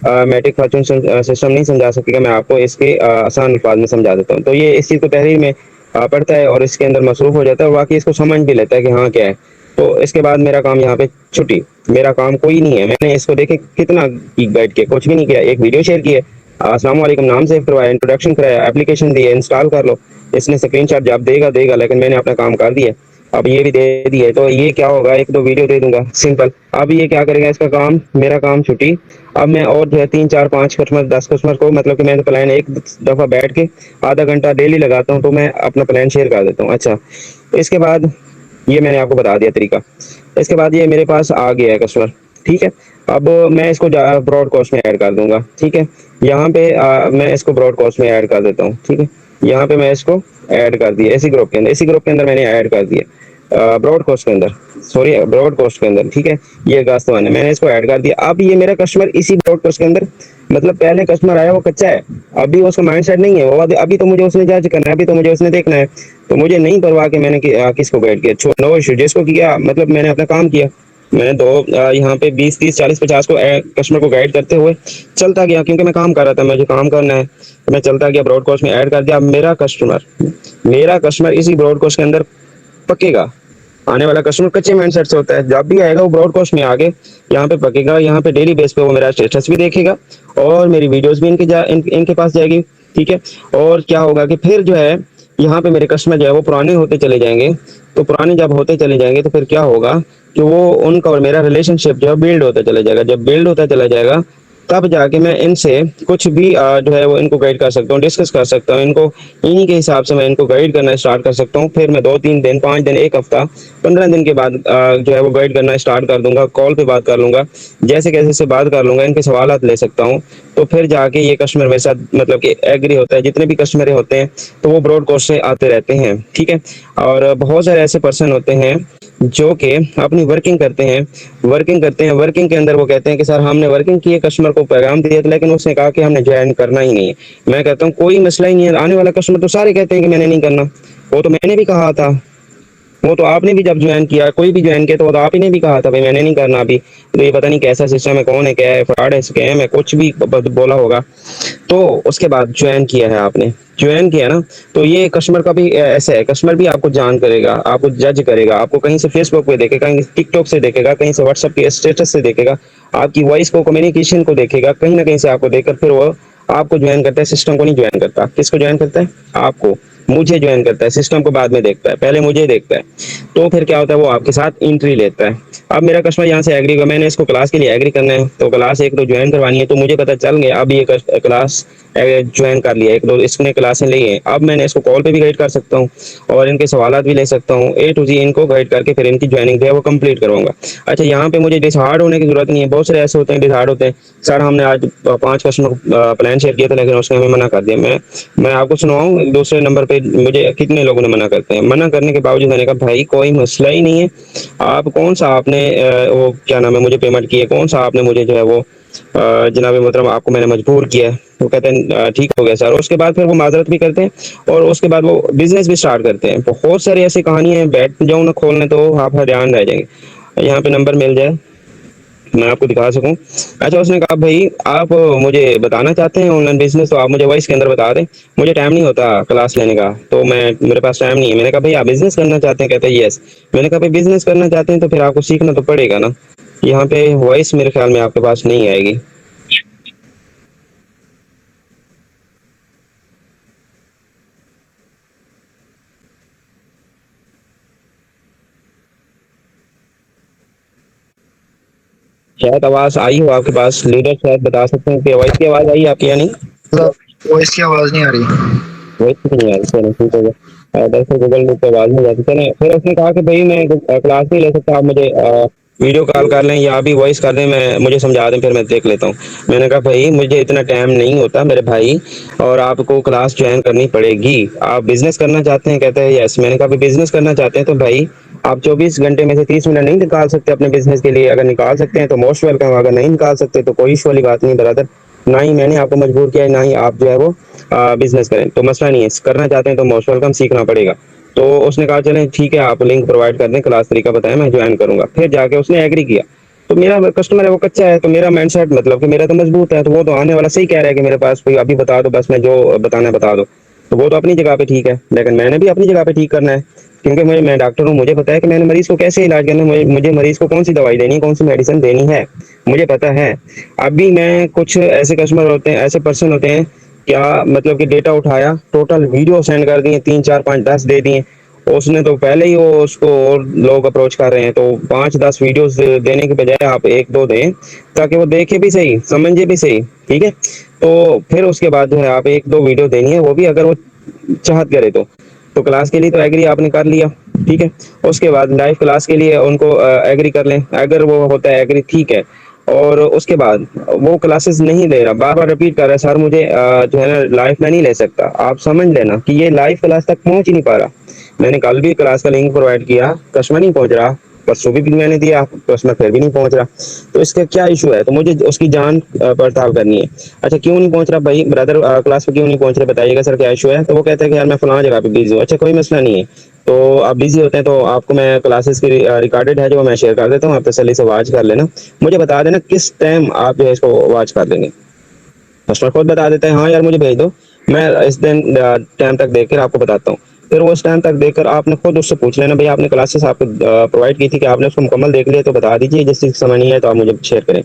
मैट्रिक फॉर्चून सिस्टम नहीं समझा सकेगा, मैं आपको इसके आसान अल्फाज में समझा देता हूँ। तो ये इस चीज़ को तहरीर में पढ़ता है और इसके अंदर मसरूफ हो जाता है, बाकी इसको समझ भी लेता है कि हाँ क्या है। तो इसके बाद मेरा काम यहाँ पे छुट्टी, मेरा काम कोई नहीं है। मैंने इसको देखे कितना बैठ के कुछ भी नहीं किया, एक वीडियो शेयर की है, अस्सलाम वालेकुम नाम सेव करवाया, इंट्रोडक्शन कराया, एप्लीकेशन दी है, इंस्टॉल कर लो। इसने स्क्रीनशॉट जब देगा, लेकिन मैंने अपना काम कर दिया। अब ये भी दे दिए तो ये क्या होगा, एक दो वीडियो दे दूंगा सिंपल। अब ये क्या करेगा, इसका काम, मेरा काम छुट्टी। अब मैं और जो है 3 4 5 कस्टमर 10 कस्टमर को, मतलब कि मैं प्लान एक दफा बैठ के आधा घंटा डेली लगाता हूँ, तो मैं अपना प्लान शेयर कर देता हूँ। अच्छा, इसके बाद ये मैंने आपको बता दिया तरीका। इसके बाद ये मेरे पास आ गया है कस्टमर। ठीक है, अब मैं इसको ब्रॉडकास्ट में ऐड कर दूंगा। ठीक है, यहाँ पे मैं इसको ब्रॉडकास्ट में ऐड कर देता हूँ। ठीक है, यहाँ पे मैं इसको ऐड कर दिया इसी ग्रुप के अंदर, इसी ग्रुप के अंदर मैंने ऐड कर दिया ब्रॉडकास्ट के अंदर, सॉरी ब्रॉडकास्ट के अंदर। ठीक है, ये गास्तवान है, मैंने इसको ऐड कर दिया। अब ये मेरा कस्टमर इसी ब्रॉडकास्ट के अंदर, मतलब पहले कस्टमर आया वो कच्चा है, अभी उसका माइंडसेट नहीं है, वो अभी तो मुझे उसने जज करना है, अभी तो मुझे उसने देखना है। तो मुझे नहीं परवाह कि मैंने किसको गाइड किया, नो इशू, जिसको किया मतलब मैंने अपना काम किया। मैंने यहाँ पे 20 30 40 50 को कस्टमर को गाइड करते हुए चलता गया, क्योंकि मैं काम कर रहा था, मुझे काम करना है, तो मैं चलता गया, ब्रॉडकास्ट में ऐड कर दिया। अब मेरा कस्टमर इसी ब्रॉडकास्ट के अंदर पकेगा। आने वाला कस्टमर कच्चे माइंडसेट से होता है, जब भी आएगा वो ब्रॉडकास्ट में आगे यहाँ पे पकेगा, यहाँ पे डेली बेस पे वो मेरा स्टेटस भी देखेगा और मेरी वीडियोस भी इनके पास जाएगी। ठीक है, और क्या होगा कि फिर जो है यहाँ पे मेरे कस्टमर जो है वो पुराने होते चले जाएंगे। तो पुराने जब होते चले जाएंगे तो फिर क्या होगा कि वो उनका और मेरा रिलेशनशिप जो है बिल्ड होता चला जाएगा। जब बिल्ड होता चला जाएगा तब जाके मैं इनसे कुछ भी जो है वो इनको गाइड कर सकता हूँ, डिस्कस कर सकता हूँ, इनको इन्हीं के हिसाब से मैं इनको गाइड करना स्टार्ट कर सकता हूँ। फिर मैं 2 3 दिन 5 दिन 1 हफ्ता 15 दिन के बाद जो है वो गाइड करना स्टार्ट कर दूंगा, कॉल पे बात कर लूंगा, जैसे कैसे से बात कर लूंगा, इनके सवालात ले सकता हूँ। तो फिर जाके ये कस्टमर मेरे साथ मतलब कि एग्री होता है। जितने भी कस्टमर होते हैं तो वो ब्रॉडकास्ट से आते रहते हैं। ठीक है, और बहुत सारे ऐसे पर्सन होते हैं जो कि अपनी वर्किंग करते हैं, वर्किंग के अंदर वो कहते हैं कि सर हमने वर्किंग की है, कस्टमर को पैगाम दिया, लेकिन उसने कहा कि हमने ज्वाइन करना ही नहीं है। मैं कहता हूँ कोई मसला ही नहीं है, आने वाला कस्टमर तो सारे कहते हैं कि मैंने नहीं करना, वो तो मैंने भी कहा था, वो तो आपने भी जब ज्वाइन किया, कोई भी ज्वाइन किया तो आप ही ने भी कहा था भाई मैंने नहीं करना अभी। तो ये पता नहीं कैसा सिस्टम है, कौन है, क्या है, फ्रॉड है, स्कैम है, कुछ भी बोला होगा। तो उसके बाद ज्वाइन किया है आपने, ज्वाइन किया ना, तो ये कस्टमर का भी ऐसा है, कस्टमर भी आपको जान करेगा, आपको जज करेगा, आपको कहीं से फेसबुक पे देखेगा, कहीं टिकटॉक से देखेगा, कहीं से व्हाट्सएप के स्टेटस से देखेगा, आपकी वॉइस को, कम्युनिकेशन को देखेगा, कहीं ना कहीं से आपको देखकर फिर वो आपको ज्वाइन करता है। सिस्टम को नहीं ज्वाइन करता, किसको ज्वाइन करता है? आपको, मुझे ज्वाइन करता है। सिस्टम को बाद में देखता है, पहले मुझे देखता है। तो फिर क्या होता है, वो आपके साथ एंट्री लेता है। अब मेरा कस्टमर यहाँ से एग्री हुआ, मैंने इसको क्लास के लिए एग्री करना है, तो क्लास एक दो ज्वाइन करवानी है, तो मुझे पता चल गया अब ये क्लास ज्वाइन कर लिया, एक दो इसने क्लासें ली हैं, अब मैंने इसको कॉल पे भी गाइड कर सकता हूँ और इनके सवाल भी ले सकता हूँ, ए टू जी इनको गाइड करके फिर इनकी ज्वाइनिंग जो है वो कंप्लीट करवाऊंगा। अच्छा, यहाँ पे मुझे डिसहार्ड होने की जरूरत नहीं है। बहुत सारे ऐसे होते हैं डिसहार्ड होते हैं, सर हमने आज 5 कस्टमर प्लान शेयर किया था लेकिन उसने हमें मना कर दिया। मैं आपको सुनाऊं, दूसरे नंबर पे मुझे कितने लोगों ने मना करते हैं, मना करने के बावजूद मैंने कहा भाई कोई मसला ही नहीं है, आप कौन सा आपने वो क्या नाम है मुझे पेमेंट की है, कौन सा आपने मुझे जो है वो जनाब मोहतरम आपको मैंने मजबूर किया है। तो कहते हैं ठीक हो गया सर। उसके बाद फिर वो माजरत भी करते हैं और उसके बाद वो बिजनेस भी स्टार्ट करते हैं। बहुत सारी ऐसी कहानियां हैं, बैठ जाऊं ना खोलने तो आप हैरान रह जाएंगे। यहाँ पे नंबर मिल जाए मैं आपको दिखा सकूं। अच्छा, उसने कहा भाई आप मुझे बताना चाहते हैं ऑनलाइन बिजनेस, तो आप मुझे वॉइस के अंदर बता दें, मुझे टाइम नहीं होता क्लास लेने का, तो मैं मेरे पास टाइम नहीं है। मैंने कहा भाई आप बिजनेस करना चाहते हैं, कहते हैं यस। मैंने कहा भाई बिजनेस करना चाहते हैं तो फिर आपको सीखना तो पड़ेगा ना। यहाँ पे वॉइस मेरे ख्याल में आपके पास नहीं आएगी। शायद आवाज आई हो आपके पास, लीडर शायद बता सकते हैं कि वॉइस की आवाज आई आपकी या नहीं। वॉइस की आवाज नहीं आ रही। वही तो नहीं यार, चलो ठीक हो गया। दरअसल गूगल मीट पे आवाज नहीं जाती। चले फिर उसने कहा कि भाई मैं क्लास नहीं ले सकता, आप मुझे वीडियो कॉल कर लें या अभी वॉइस कर दें, मैं मुझे समझा दें फिर मैं देख लेता हूँ। मैंने कहा भाई मुझे इतना टाइम नहीं होता मेरे भाई, और आपको क्लास ज्वाइन करनी पड़ेगी। आप बिजनेस करना चाहते हैं, कहते हैं यस। मैंने कहा बिजनेस करना चाहते हैं तो भाई आप 24 घंटे में से 30 मिनट नहीं निकाल सकते अपने बिजनेस के लिए, अगर निकाल सकते हैं तो मोस्ट वेलकम, अगर नहीं निकाल सकते तो कोई इशू वाली बात नहीं ब्रदर। ना ही मैंने आपको मजबूर किया है, ना ही आप जो है वो बिजनेस करें, तो मसला नहीं है। करना चाहते हैं तो मोस्ट वेलकम, सीखना पड़ेगा। तो उसने कहा चलें ठीक है, आप लिंक प्रोवाइड कर दें, क्लास तरीका बताएं, मैं ज्वाइन करूंगा। फिर जाके उसने एग्री किया। तो मेरा कस्टमर है वो कच्चा है, तो मेरा माइंडसेट मतलब कि मेरा तो मजबूत है, तो वो तो आने वाला सही कह रहा है कि मेरे पास कोई अभी बता दो, बस मैं जो बताना है बता दो। तो वो तो अपनी जगह पे ठीक है, लेकिन मैंने भी अपनी जगह पे ठीक करना है, क्योंकि मैं डॉक्टर हूँ, मुझे पता है कि मैंने मरीज को कैसे इलाज करना है, मुझे मरीज को कौन सी दवाई देनी है, कौन सी मेडिसिन देनी है, मुझे पता है। अभी मैं कुछ ऐसे कस्टमर होते हैं, ऐसे पर्सन होते हैं, क्या मतलब कि डेटा उठाया, टोटल वीडियो सेंड कर दिए, 3 4 5 10 दे दिए। उसने तो पहले ही वो उसको और लोग अप्रोच कर रहे हैं, तो 5 10 वीडियोस देने के बजाय आप एक दो दें, ताकि वो देखे भी सही समझे भी सही, ठीक है। तो फिर उसके बाद जो है आप एक दो वीडियो देनी है, वो भी अगर वो चाहत करे तो क्लास के लिए तो एग्री आपने कर लिया, ठीक है। उसके बाद लाइव क्लास के लिए उनको एग्री कर लें, अगर वो होता है एग्री, ठीक है। और उसके बाद वो क्लासेस नहीं ले रहा, बार बार रिपीट कर रहा है, सर मुझे जो है ना लाइव में नहीं ले सकता, आप समझ लेना कि ये लाइव क्लास तक पहुंच ही नहीं पा रहा। मैंने कल भी क्लास का लिंक प्रोवाइड किया, कस्टमर नहीं पहुंच रहा, परसों भी मैंने दिया, कस्टमर फिर भी नहीं पहुंच रहा। तो इसका क्या इशू है, तो मुझे उसकी जान पड़ताल करनी है। अच्छा, क्यों नहीं पहुंच रहा भाई ब्रदर, क्लास पे क्यों नहीं पहुंच रहे, बताइएगा सर क्या इशू है। तो वो कहता है कि यार मैं फलां जगह पे बिजी हूँ। अच्छा, कोई मसला नहीं है, तो आप बिजी होते हैं तो आपको मैं क्लासेस की रिकॉर्डेड है जो मैं शेयर कर देता हूँ, आप तसल्ली से वॉच कर लेना, मुझे बता देना किस टाइम आप जो है इसको वॉच कर लेंगे। कस्टमर खुद बता देता है हाँ यार मुझे भेज दो, मैं इस दिन टाइम तक देखकर आपको बताता हूँ। फिर वो उस टाइम तक देखकर आपने खुद उससे पूछ लेना, भाई आपने क्लासेस आपको प्रोवाइड की थी कि आपने उसको मुकम्मल देख लिया, तो बता दीजिए, जिससे समय नहीं है तो आप मुझे शेयर करें।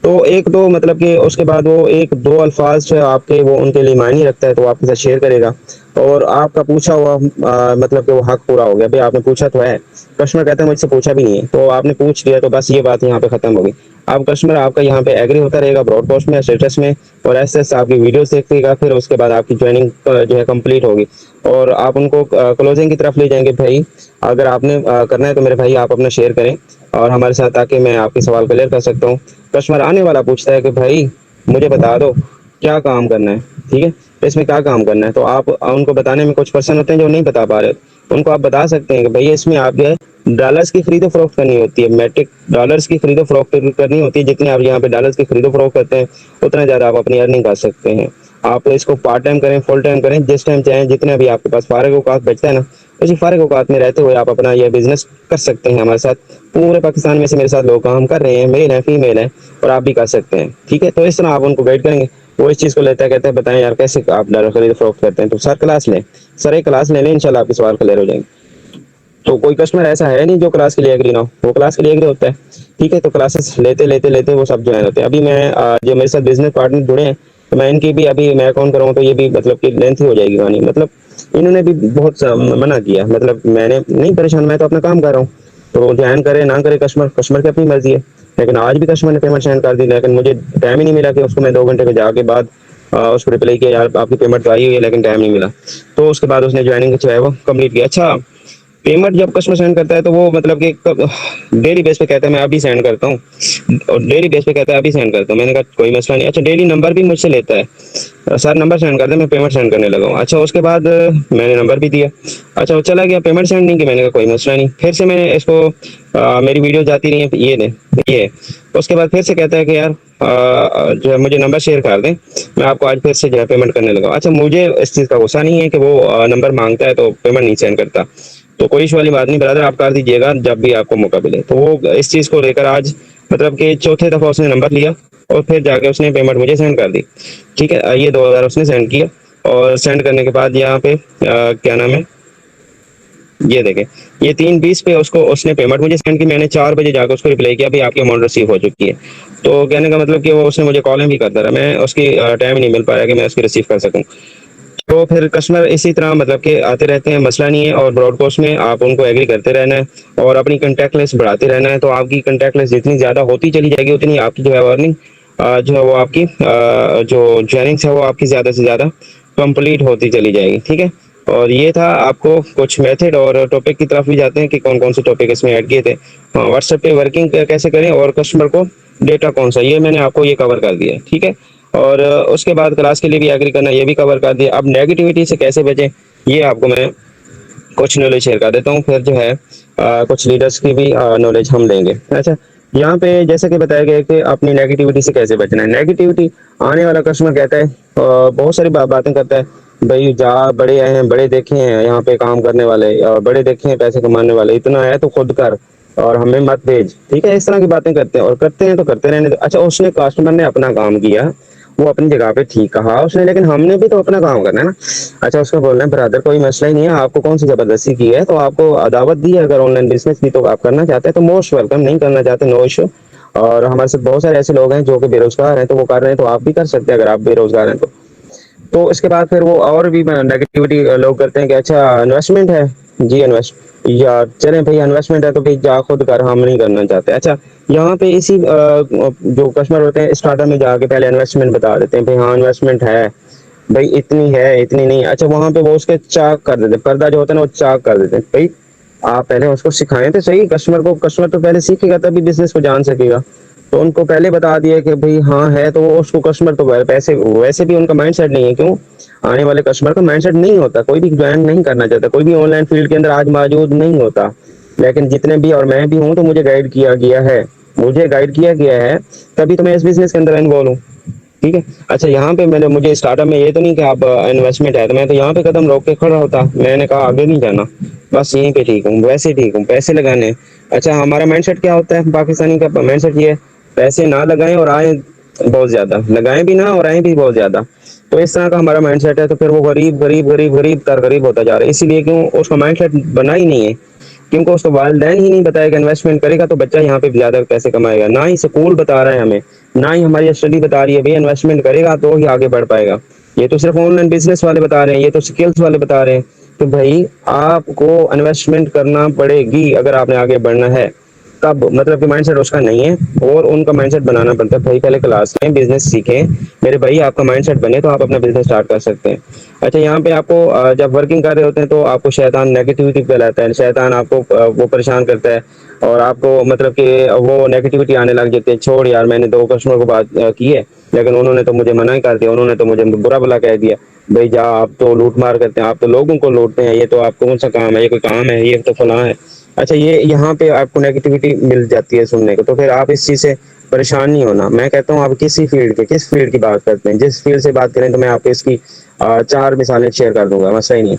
तो एक दो मतलब कि उसके बाद वो एक दो अल्फाज जो है आपके वो उनके लिए मायने रखता है, तो आपके साथ शेयर करेगा, और आपका पूछा हुआ मतलब कि वो हक पूरा हो गया। भाई आपने पूछा तो है, कस्टमर कहता है मुझसे पूछा भी नहीं है, तो आपने पूछ लिया, तो बस ये बात यहाँ पे खत्म हो गई। अब कस्टमर आपका यहाँ पे एग्री होता रहेगा ब्रॉडकास्ट में, स्टेटस में, और ऐसे ऐसे आपकी वीडियोस देखिएगा, फिर उसके बाद आपकी ज्वाइनिंग जो है कंप्लीट होगी, और आप उनको क्लोजिंग की तरफ ले जाएंगे। भाई अगर आपने करना है तो मेरे भाई आप अपना शेयर करें और हमारे साथ आके मैं आपके सवाल क्लियर कर सकता हूँ। कस्टमर आने वाला पूछता है कि भाई मुझे बता दो क्या काम करना है, ठीक है, तो इसमें क्या काम करना है, तो आप उनको बताने में, कुछ पर्सन होते हैं जो नहीं बता पा रहे, उनको आप बता सकते हैं कि भैया इसमें आप जो है डॉलर्स की खरीदो फरोख्त करनी होती है, मैट्रिक डॉलर्स की खरीदो फरोख्त करनी होती है। जितने आप यहाँ पे डॉलर्स की खरीदो फरोख्त करते हैं उतना ज़्यादा आप अपनी अर्निंग कर सकते हैं। आप इसको पार्ट टाइम करें, फुल टाइम करें, जिस टाइम चाहें, जितने भी आपके पास फारग औकात बचता है ना, उसी फारग औकात में रहते हुए आप अपना यह बिजनेस कर सकते हैं हमारे साथ। पूरे पाकिस्तान में से मेरे साथ लोग काम कर रहे हैं, मेल है फीमेल है, और आप भी कर सकते हैं, ठीक है। तो इस तरह आप उनको गाइड करेंगे, वो इस चीज़ को लेता है, कहते हैं बताएं यार कैसे आप डॉलर खरीद फरोख्त करते हैं, तो सर क्लास लें, सर एक क्लास ले लें, इंशाल्लाह आपके सवाल क्लियर हो जाएंगे। तो कोई कस्टमर ऐसा है नहीं जो क्लास के लिए एग्री ना हो, वो क्लास के लिए एग्री होता है, ठीक है। तो क्लासेस लेते लेते लेते वो सब ज्वाइन होते हैं। अभी मैं जो मेरे साथ बिजनेस पार्टनर जुड़े हैं, तो मैं इनकी भी अभी मैं अकाउंट कराऊँ तो ये भी मतलब कि लेंथी हो जाएगी कहानी, मतलब इन्होंने भी बहुत मना किया, मतलब मैंने नहीं परेशान, मैं तो अपना काम कर रहा हूँ, तो ज्वाइन करे ना करे कस्टमर, कस्टमर की अपनी मर्जी है। लेकिन आज भी कस्टमर ने पेमेंट सेंड कर दी, लेकिन मुझे टाइम ही नहीं मिला कि उसको मैं 2 घंटे के जाके बाद उसको रिप्लाई किया, यार आपकी पेमेंट तो आई हुई है लेकिन टाइम नहीं मिला। तो उसके बाद उसने ज्वाइनिंग जो है वो कंप्लीट किया। अच्छा, पेमेंट जब कस्टमर सेंड करता है तो वो मतलब कि डेली बेस पे कहता है मैं अभी सेंड करता हूँ, और डेली बेस पे कहता है अभी सेंड करता हूँ। मैंने कहा कोई मसला नहीं। अच्छा, डेली नंबर भी मुझसे लेता है, सर नंबर सेंड कर दे, मैं पेमेंट सेंड करने लगा हूँ। अच्छा, उसके बाद मैंने नंबर भी दिया। अच्छा, वो चला गया, पेमेंट सेंड नहीं की। मैंने कहा कोई मसला नहीं। फिर से मैंने इसको मेरी वीडियो जाती रही है, ये ने ये उसके बाद फिर से कहता है कि यार जो है मुझे नंबर शेयर कर दें, मैं आपको आज फिर से जो है पेमेंट करने लगा। अच्छा, मुझे इस चीज़ का गुस्सा नहीं है कि वो नंबर मांगता है तो पेमेंट नहीं सेंड करता, तो कोई इशू वाली बात नहीं ब्रदर, आप कर दीजिएगा जब भी आपको मौका मिले। तो वो इस चीज़ को लेकर आज मतलब कि चौथे दफ़ा उसने नंबर लिया और फिर जाके उसने पेमेंट मुझे सेंड कर दी। ठीक है, ये 2000 उसने सेंड किया, और सेंड करने के बाद यहाँ पे क्या नाम है, ये देखें, ये 3:20 पे उसको उसने पेमेंट मुझे सेंड की। मैंने 4 बजे जाकर उसको रिप्लाई किया, भाई आपकी अमाउंट रिसीव हो चुकी है। तो कहने का मतलब कि वो उसने मुझे कॉलें भी करता रहा, मैं उसकी टाइम नहीं मिल पाया कि मैं उसकी रिसीव कर सकूं। तो फिर कस्टमर इसी तरह मतलब कि आते रहते हैं, मसला नहीं है। और ब्रॉडकास्ट में आप उनको एग्री करते रहना है और अपनी कंटेक्ट लिस्ट बढ़ाते रहना है। तो आपकी कंटेक्ट लिस्ट जितनी ज़्यादा होती चली जाएगी, उतनी आपकी जो है अर्निंग जो है वो आपकी जो जर्निंग्स है वो आपकी ज़्यादा से ज़्यादा कंप्लीट होती चली जाएगी। ठीक है, और ये था आपको कुछ मेथड, और टॉपिक की तरफ भी जाते हैं कि कौन कौन से टॉपिक इसमें ऐड किए थे। हाँ, व्हाट्सएप पे वर्किंग कैसे करें और कस्टमर को डेटा कौन सा, ये मैंने आपको ये कवर कर दिया है। ठीक है, और उसके बाद क्लास के लिए भी एग्री करना, ये भी कवर कर दिया। अब नेगेटिविटी से कैसे बचें, ये आपको मैं कुछ नॉलेज शेयर कर देता हूँ, फिर जो है कुछ लीडर्स की भी नॉलेज हम लेंगे। अच्छा, यहाँ पे जैसे कि बताया गया कि अपनी नेगेटिविटी से कैसे बचना है। नेगेटिविटी, आने वाला कस्टमर कहता है बहुत सारी बातें करता है, भाई जा बड़े आए हैं, बड़े देखे हैं यहाँ पे काम करने वाले, और बड़े देखे हैं पैसे कमाने वाले, इतना है तो खुद कर और हमें मत भेज। ठीक है, इस तरह की बातें करते हैं, और करते हैं तो करते रहने दो। अच्छा, उसने कस्टमर ने अपना काम किया, वो अपनी जगह पे ठीक कहा उसने, लेकिन हमने भी तो अपना काम करना है ना। अच्छा, उसको बोलना है ब्रदर कोई मसला ही नहीं है, आपको कौन सी जबरदस्ती की है, तो आपको दावत दी है, अगर ऑनलाइन बिजनेस भी तो आप करना चाहते हैं तो मोस्ट वेलकम, नहीं करना चाहते नो इशू। और हमारे साथ बहुत सारे ऐसे लोग हैं जो कि बेरोजगार हैं, तो वो कर रहे हैं, तो आप भी कर सकते हैं अगर आप बेरोजगार हैं तो इसके बाद फिर वो और भी नेगेटिविटी लोग करते हैं कि अच्छा इन्वेस्टमेंट है जी, इन्वेस्ट या चलें भाई इन्वेस्टमेंट है तो भाई जा खुद कर, हम नहीं करना चाहते। अच्छा, यहाँ पे इसी जो कस्टमर होते हैं स्टार्टर में जाके पहले इन्वेस्टमेंट बता देते हैं, भाई हाँ इन्वेस्टमेंट है भाई, इतनी है इतनी नहीं। अच्छा, वहां पे वो उसके चाक कर देते हैं, पर्दा जो होता है ना वो चाक कर देते हैं। भाई आप पहले उसको सिखाएं तो सही कस्टमर को, कस्टमर तो पहले सीखेगा तभी बिजनेस को जान सकेगा। तो उनको पहले बता दिया कि भाई हाँ है, तो वो उसको कस्टमर तो पैसे, वैसे भी उनका माइंडसेट नहीं है, क्यों आने वाले कस्टमर का माइंडसेट नहीं होता, कोई भी ज्वाइन नहीं करना चाहता, कोई भी ऑनलाइन फील्ड के अंदर आज मौजूद नहीं होता। लेकिन जितने भी, और मैं भी हूँ, तो मुझे गाइड किया गया है, मुझे गाइड किया गया है, तभी तो मैं इस बिजनेस के अंदर इन्वॉल्व हूँ। ठीक है, अच्छा यहाँ पे मैंने, मुझे स्टार्टअप में ये तो नहीं कि आप इन्वेस्टमेंट है, तो मैं तो यहाँ पे कदम रोक के खड़ा होता, मैंने कहा आगे नहीं जाना, बस यहीं पे ठीक हूँ, वैसे ठीक हूँ, पैसे लगाने। अच्छा, हमारा माइंडसेट क्या होता है पाकिस्तानी का माइंडसेट, ये है पैसे ना लगाएं और आए बहुत ज्यादा, लगाएं भी ना और आए भी बहुत ज्यादा। तो इस तरह का हमारा माइंडसेट है, तो फिर वो गरीब गरीब गरीब गरीब तर गरीब होता जा रहा है। इसीलिए क्यों उसका माइंडसेट बना ही नहीं है, क्योंकि उसको वालिदैन ही नहीं बताएगा इन्वेस्टमेंट करेगा तो बच्चा यहाँ पे ज्यादा पैसे कमाएगा, ना ही स्कूल बता रहा है हमें, ना ही हमारी स्टडी बता रही है भैया इन्वेस्टमेंट करेगा तो ही आगे बढ़ पाएगा। ये तो सिर्फ ऑनलाइन बिजनेस वाले बता रहे हैं, ये तो स्किल्स वाले बता रहे हैं। तो भाई आपको इन्वेस्टमेंट करना पड़ेगी अगर आपने आगे बढ़ना है, तब मतलब कि माइंडसेट उसका नहीं है, और उनका माइंडसेट बनाना पड़ता है। भाई पहले क्लास में बिजनेस सीखें मेरे भाई, आपका माइंडसेट बने तो आप अपना बिजनेस स्टार्ट कर सकते हैं। अच्छा, यहाँ पे आपको जब वर्किंग कर रहे होते हैं तो आपको शैतान नेगेटिविटी फैलाता है, शैतान आपको वो परेशान करता है, और आपको मतलब कि वो नेगेटिविटी आने लग जाती है, छोड़ यार मैंने 2 कस्टमर को बात की है, लेकिन उन्होंने तो मुझे मना ही कर दिया, उन्होंने तो मुझे बुरा भला कह दिया, भाई जा आप तो लूट मार करते हैं, आप तो लोगों को लूटते हैं, ये तो आपको कौन सा काम है, ये कोई काम है, ये तो फलां है। अच्छा, ये यहाँ पे आपको नेगेटिविटी मिल जाती है सुनने को, तो फिर आप इस चीज़ से परेशान नहीं होना। मैं कहता हूँ आप किसी फील्ड के, किस फील्ड की बात करते हैं, जिस फील्ड से बात करें तो मैं आपको इसकी 4 मिसालें शेयर कर दूंगा, मसला ही नहीं।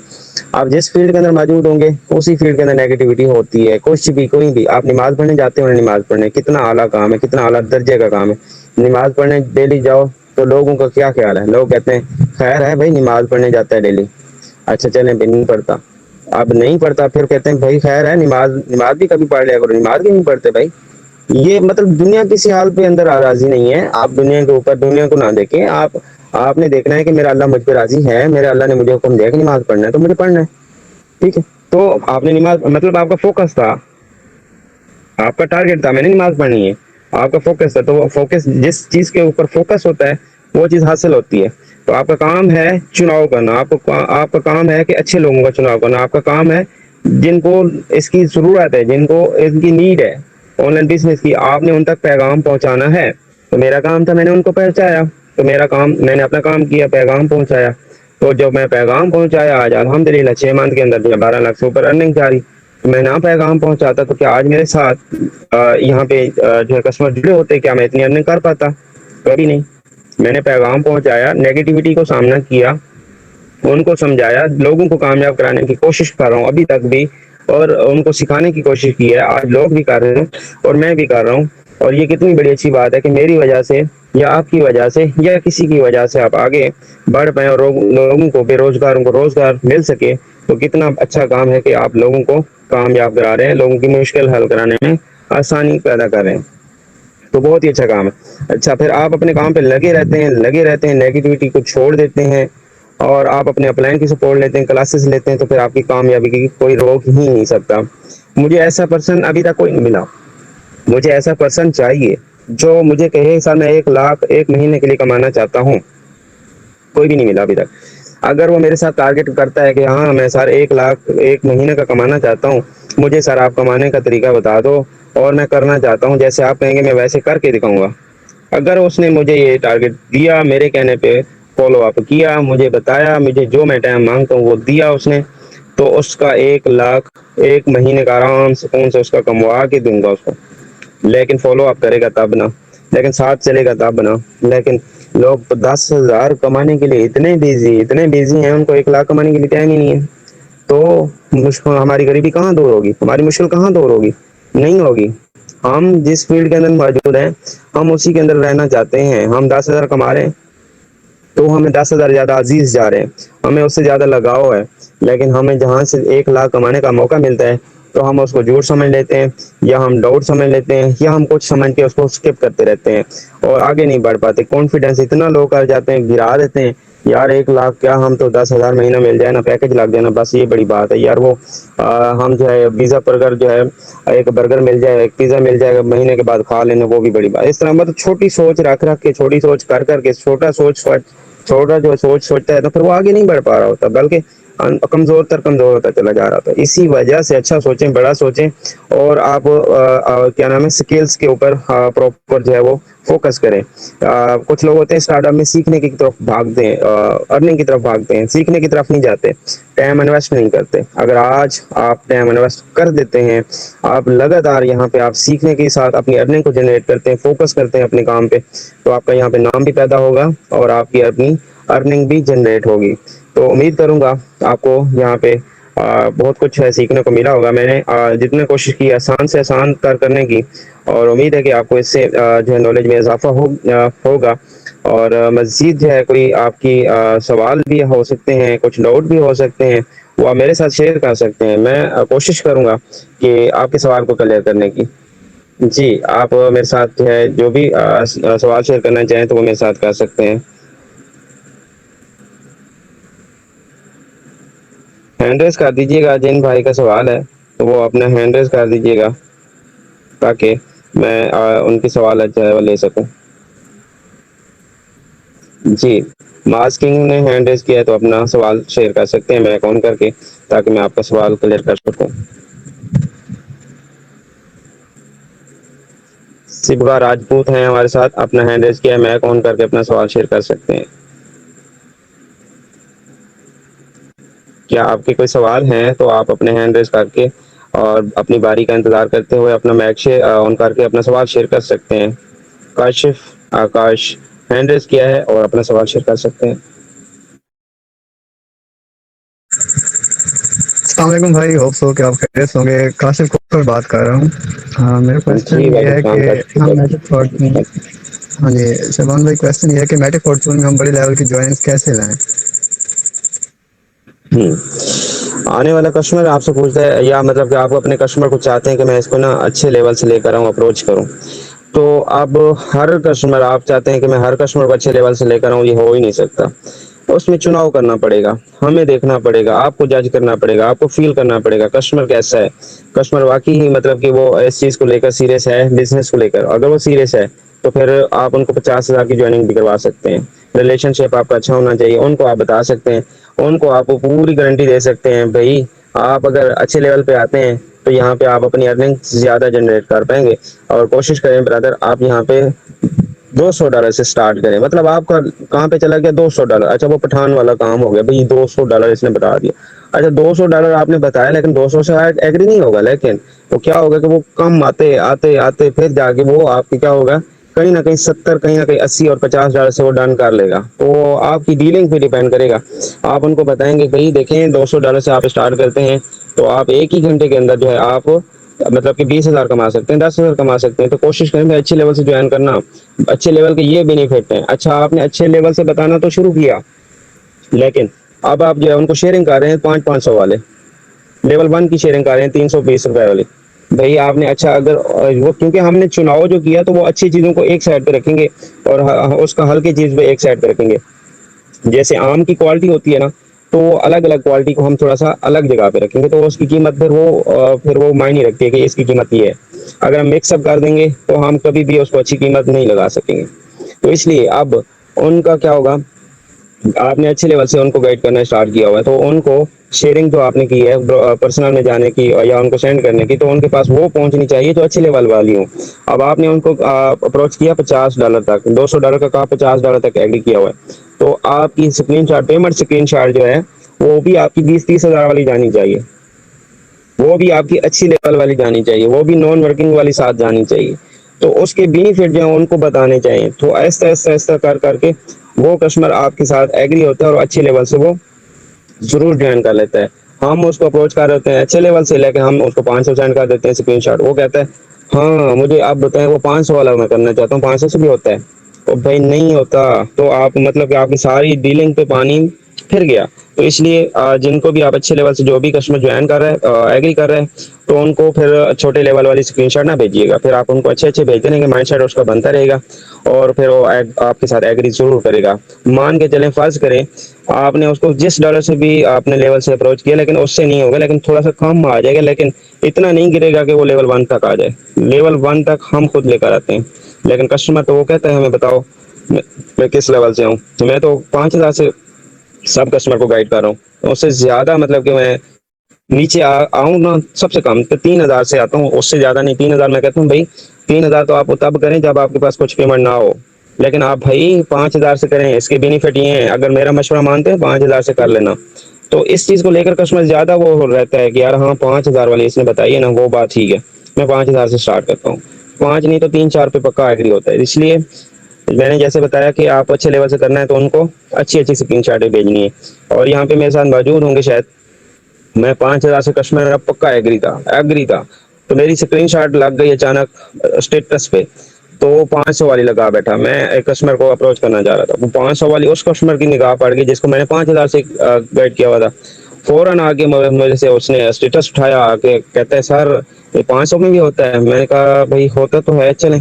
आप जिस फील्ड के अंदर मौजूद होंगे उसी फील्ड के अंदर नेगेटिविटी होती है, कुछ भी कोई भी। आप नमाज पढ़ने जाते हो, नमाज पढ़ने कितना आला काम है, कितना आला दर्जे का काम है, नमाज पढ़ने डेली जाओ तो लोगों का क्या ख्याल है, लोग कहते हैं खैर है भाई नमाज पढ़ने जाता है डेली। अच्छा चलें भाई, नहीं पढ़ता, अब नहीं पढ़ता, फिर कहते हैं भाई खैर है, नमाज नमाज भी कभी पढ़ लिया करो, नमाज भी नहीं पढ़ते भाई। ये मतलब दुनिया किसी हाल पे अंदर राजी नहीं है। आप दुनिया के ऊपर, दुनिया को ना देखें, आप आपने देखना है कि मेरा अल्लाह मुझ पर राजी है, मेरे अल्लाह ने मुझे हुक्म दिया कि नमाज पढ़ना है तो मुझे पढ़ना है, ठीक है। तो आपने नमाज मतलब आपका फोकस था, आपका टारगेट था, मैंने नमाज पढ़नी है, आपका फोकस था। तो वो फोकस, जिस चीज के ऊपर फोकस होता है वो चीज हासिल होती है। तो आपका काम है चुनाव करना, आपका काम है कि अच्छे लोगों का चुनाव करना, आपका काम है जिनको इसकी जरूरत है, जिनको इसकी नीड है ऑनलाइन बिजनेस की, आपने उन तक पैगाम पहुंचाना है। तो मेरा काम था, मैंने उनको पहुंचाया। तो मेरा काम, मैंने अपना काम किया, पैगाम पहुंचाया। तो जब मैं पैगाम पहुंचाया, आज अल्हम्दुलिल्लाह 6 मंथ के अंदर जो 12 लाख से ऊपर अर्निंग जा रही। मैं ना पैगाम पहुंचाता तो क्या आज मेरे साथ यहाँ पे जो है कस्टमर जुड़े होते, क्या मैं इतनी अर्निंग कर पाता? कभी नहीं। मैंने पैगाम पहुंचाया, नेगेटिविटी को सामना किया, उनको समझाया, लोगों को कामयाब कराने की कोशिश कर रहा हूँ अभी तक भी, और उनको सिखाने की कोशिश की है। आज लोग भी कर रहे हैं और मैं भी कर रहा हूँ। और ये कितनी बड़ी अच्छी बात है कि मेरी वजह से या आपकी वजह से या किसी की वजह से आप आगे बढ़ पाए और लोगों को, बेरोजगारों को रोजगार मिल सके। तो कितना अच्छा काम है कि आप लोगों को कामयाब करा रहे हैं, लोगों की मुश्किल हल कराने में आसानी पैदा कर रहे हैं। तो बहुत ही अच्छा काम है। अच्छा, फिर आप अपने काम पे लगे रहते हैं, नेगेटिविटी को छोड़ देते हैं और आप अपने अपलाइन की सपोर्ट लेते हैं, क्लासेस लेते हैं, तो फिर आपकी कामयाबी की कोई रोक ही नहीं सकता। मुझे ऐसा पर्सन अभी तक कोई नहीं मिला, मुझे ऐसा पर्सन चाहिए जो मुझे कहे सर मैं 1 लाख 1 महीने के लिए कमाना चाहता हूँ। कोई भी नहीं मिला अभी तक। अगर वो मेरे साथ टारगेट करता है कि हाँ मैं सर 1 लाख 1 महीने का कमाना चाहता हूँ, मुझे सर आप कमाने का तरीका बता दो और मैं करना चाहता हूँ, जैसे आप कहेंगे मैं वैसे करके दिखाऊंगा। अगर उसने मुझे ये टारगेट दिया, मेरे कहने पे फॉलो अप किया, मुझे बताया, मुझे जो मैं टाइम मांगता हूँ वो दिया उसने, तो उसका 1 लाख 1 महीने का आराम सुकून से उसका कमवा के दूंगा उसको। लेकिन फॉलो अप करेगा तब ना, लेकिन साथ चलेगा तब ना। लेकिन लोग 10,000 कमाने के लिए इतने बिजी हैं, उनको 1 लाख कमाने के लिए टाइम ही नहीं है। तो मुश्किल, हमारी गरीबी कहाँ दूर होगी, हमारी मुश्किल कहाँ दूर होगी? नहीं होगी। हम जिस फील्ड के अंदर मौजूद हैं, हम उसी के अंदर रहना चाहते हैं। हम 10,000 कमा रहे हैं तो हमें 10,000 ज्यादा अजीज जा रहे हैं, हमें उससे ज्यादा लगाव है। लेकिन हमें जहां से 1 लाख कमाने का मौका मिलता है तो हम उसको झूठ समझ लेते हैं, या हम डाउट समझ लेते हैं, या हम कुछ समझ के उसको स्किप करते रहते हैं और आगे नहीं बढ़ पाते। कॉन्फिडेंस इतना लो कर जाते हैं, गिरा देते हैं। यार 1 लाख क्या, हम तो 10,000 महीना मिल जाए ना, पैकेज लग जाए ना, बस ये बड़ी बात है यार। वो हम जो है पिज्जा बर्गर जो है, एक बर्गर मिल जाए, एक पिज्जा मिल जाएगा, महीने के बाद खा लेना, वो भी बड़ी बात। इस तरह मतलब छोटी सोच रख रख के, छोटी सोच कर करके, छोटा जो सोच सोचता है तो फिर वो आगे नहीं बढ़ पा रहा होता, बल्कि कमजोर होता चला जा रहा था। इसी वजह से अच्छा सोचें, बड़ा सोचें, और आप क्या नाम है, स्किल्स के ऊपर प्रॉपर जो है वो फोकस करें। कुछ लोग होते हैं स्टार्टअप में सीखने की तरफ भागते हैं, अर्निंग की तरफ भागते हैं, सीखने की तरफ नहीं जाते, टाइम इन्वेस्ट नहीं करते। अगर आज आप टाइम इन्वेस्ट कर देते हैं, आप लगातार यहाँ पे आप सीखने के साथ अपनी अर्निंग को जनरेट करते हैं, फोकस करते हैं अपने काम पे, तो आपका यहाँ पे नाम भी पैदा होगा और आपकी अपनी अर्निंग भी जनरेट होगी। तो उम्मीद करूंगा आपको यहाँ पे बहुत कुछ है सीखने को मिला होगा। मैंने जितने कोशिश की आसान से आसान करने की, और उम्मीद है कि आपको इससे जो है नॉलेज में इजाफा होगा। और मज़ीद जो है कोई आपकी सवाल भी हो सकते हैं, कुछ डाउट भी हो सकते हैं, वो आप मेरे साथ शेयर कर सकते हैं। मैं कोशिश करूंगा कि आपके सवाल को क्लियर करने की। जी, आप मेरे साथ जो है जो भी सवाल शेयर करना चाहें तो वो मेरे साथ कर सकते हैं। हैंड रेस कर दीजिएगा, जिन भाई का सवाल है तो वो अपना हैंड रेस कर दीजिएगा ताकि मैं उनकी सवाल जो है वो ले सकूं। जी, मास्किंग ने हैंड रेस किया है तो अपना सवाल शेयर कर सकते हैं, मैं ऑन करके, ताकि मैं आपका सवाल क्लियर कर सकूं। शिवगा राजपूत हैं हमारे साथ, अपना हैंड रेस किया है, मैं ऑन करके अपना सवाल शेयर कर सकते हैं। क्या आपके कोई सवाल हैं तो आप अपने हैंड रेस करके और अपनी बारी का इंतजार करते हुए अपना माइक से ऑन करके अपना सवाल शेयर कर सकते हैं। काशिफ आकाश हैंड रेस किया है और अपना सवाल शेयर कर सकते हैं। अस्सलाम वालेकुम भाई, होप सो कि आप खैरियत होंगे। काशिफ कोकर बात कर रहा हूँ। हाँ, मेरा क्वेश्चन जी ये है वालेकुम कि सलाम हम मैटिक फॉर्चून, हाँ जी शबान भाई, क्वेश्चन ये है कि मैटिक फॉर्चून में हम बड़ी लेवल की ज्वाइंस कैसे लाएं? आने वाला कस्टमर आपसे पूछता है, या मतलब कि आप अपने कस्टमर को चाहते हैं कि मैं इसको ना अच्छे लेवल से लेकर आऊँ, अप्रोच करूँ, तो अब हर कस्टमर, आप चाहते हैं कि मैं हर कस्टमर को अच्छे लेवल से लेकर आऊँ, ये हो ही नहीं सकता। उसमें चुनाव करना पड़ेगा, हमें देखना पड़ेगा, आपको जज करना पड़ेगा, आपको फील करना पड़ेगा कस्टमर कैसा है। कस्टमर वाकई ही मतलब कि वो इस चीज़ को लेकर सीरियस है, बिजनेस को लेकर। अगर वो सीरियस है तो फिर आप उनको 50,000 की ज्वाइनिंग भी करवा सकते हैं। रिलेशनशिप आपका अच्छा होना चाहिए, उनको आप बता सकते हैं, उनको आप पूरी गारंटी दे सकते हैं भाई आप अगर अच्छे लेवल पे आते हैं तो यहाँ पे आप अपनी अर्निंग ज़्यादा जनरेट कर पाएंगे। और कोशिश करें ब्रदर, आप यहाँ पे $200 से स्टार्ट करें। मतलब आपका कहाँ पे चला गया $200। अच्छा वो पठान वाला काम हो गया भाई, $200 इसने बता दिया। अच्छा $200 आपने बताया, लेकिन 200 से एग्री नहीं होगा। लेकिन वो क्या होगा कि वो कम आते आते आते फिर जाके वो आपकी क्या होगा, कहीं ना कहीं 70, कहीं ना कहीं 80 और $50 से वो डन कर लेगा। तो आपकी डीलिंग पे डिपेंड करेगा। आप उनको बताएंगे भाई देखें $200 से आप स्टार्ट करते हैं तो आप एक ही घंटे के अंदर जो है आप मतलब कि 20,000 कमा सकते हैं, 10,000 कमा सकते हैं। तो कोशिश करें भाई अच्छे लेवल से ज्वाइन करना। अच्छे लेवल के ये बेनिफिट है। अच्छा आपने अच्छे लेवल से बताना तो शुरू किया, लेकिन अब आप जो है उनको शेयरिंग कर रहे हैं 500-500 वाले, लेवल 1 की शेयरिंग कर रहे हैं ₹320 वाली। भाई आपने अच्छा अगर वो, क्योंकि हमने चुनाव जो किया तो वो अच्छी चीज़ों को एक साइड पे रखेंगे और उसका हल्की चीज़ पे एक साइड पे रखेंगे। जैसे आम की क्वालिटी होती है ना, तो अलग अलग क्वालिटी को हम थोड़ा सा अलग जगह पे रखेंगे तो उसकी कीमत फिर वो मायने रखती है कि इसकी कीमत ये है। अगर हम मिक्सअप कर देंगे तो हम कभी भी उसको अच्छी कीमत नहीं लगा सकेंगे। तो इसलिए अब उनका क्या होगा, आपने अच्छे लेवल से उनको गाइड करना स्टार्ट किया हुआ है तो उनको शेयरिंग जो आपने की है पर्सनल में जाने की या उनको सेंड करने की, तो उनके पास वो पहुंचनी चाहिए जो अच्छे लेवल वाली हो। अब आपने उनको अप्रोच किया $50 तक, $200 का कहा, $50 तक एग्री किया हुआ है। तो आपकी screen shot, payment screen shot जो है वो भी आपकी 20-30 हज़ार वाली जानी चाहिए, वो भी आपकी अच्छी लेवल वाली जानी चाहिए, वो भी नॉन वर्किंग वाली साथ जानी चाहिए। तो उसके बेनिफिट जो है उनको बताने चाहिए। तो ऐसा ऐसा ऐसा कर करके वो कस्टमर आपके साथ एग्री होता है और अच्छे लेवल से वो जरूर ज्वाइन कर लेता है। हम उसको अप्रोच कर रहे हैं अच्छे लेवल से, लेके हम उसको 500 सेंड कर देते हैं स्क्रीनशॉट। वो कहता है हाँ मुझे आप बताएं वो 500 वाला मैं करना चाहता हूँ, 500 से भी होता है। तो भाई नहीं होता, तो आप मतलब कि आपकी सारी डीलिंग पे पानी फिर गया। तो इसलिए जिनको भी आप अच्छे लेवल से जो भी कस्टमर ज्वाइन कर रहे हैं, एग्री कर रहे हैं, तो उनको फिर छोटे लेवल वाली स्क्रीनशॉट ना भेजिएगा। फिर आप उनको अच्छे अच्छे भेजते रहेंगे, माइंडसेट उसका बनता रहेगा और फिर वो आपके साथ एग्री जरूर करेगा। मान के चलें, फर्ज करें आपने उसको जिस डॉलर से भी आपने लेवल से अप्रोच किया, लेकिन उससे नहीं होगा, लेकिन थोड़ा सा कम आ जाएगा, लेकिन इतना नहीं गिरेगा कि वो लेवल 1 तक आ जाए। लेवल 1 तक हम खुद लेकर आते हैं, लेकिन कस्टमर तो वो कहता है हमें बताओ मैं किस लेवल से आऊँ। तो मैं तो 5,000 से सब कस्टमर को गाइड कर रहा हूँ, तो उससे ज्यादा मतलब कि मैं नीचे आऊँ ना, सबसे कम तो 3,000 से आता हूँ, उससे ज्यादा नहीं। 3,000 मैं कहता हूँ भाई 3,000 तो आप तब करें जब आपके पास कुछ पेमेंट ना हो, लेकिन आप भाई 5,000 से करें। इसके बेनिफिट ये हैं, अगर मेरा मशवरा मानते हैं 5,000 से कर लेना। तो इस चीज को लेकर कस्टमर ज्यादा वो हो रहता है कि यार हाँ 5,000 वाली इसने बताई है ना, वो बात ठीक है, मैं 5,000 से स्टार्ट करता हूँ। 5 नहीं तो 3-4 पे पक्का एग्री होता है। इसलिए मैंने जैसे बताया कि आप अच्छे लेवल से करना है तो उनको अच्छी अच्छी स्क्रीन शॉटें भेजनी है। और यहाँ पे मेरे साथ मौजूद होंगे शायद, मैं 5,000 से कस्टमर मेरा पक्का एग्री था। तो मेरी स्क्रीन शॉट लग गई अचानक स्टेटस पे, तो वो 500 वाली लगा बैठा। मैं एक कस्टमर को अप्रोच करना चाह रहा था, वो 500 वाली उस कस्टमर की निगाह पड़ गई जिसको मैंने 5,000 से गाइड किया हुआ था। फौरन आके मेरे से उसने स्टेटस उठाया, आके कहता है सर ये 500 में भी होता है। मैंने कहा भाई होता तो है, चले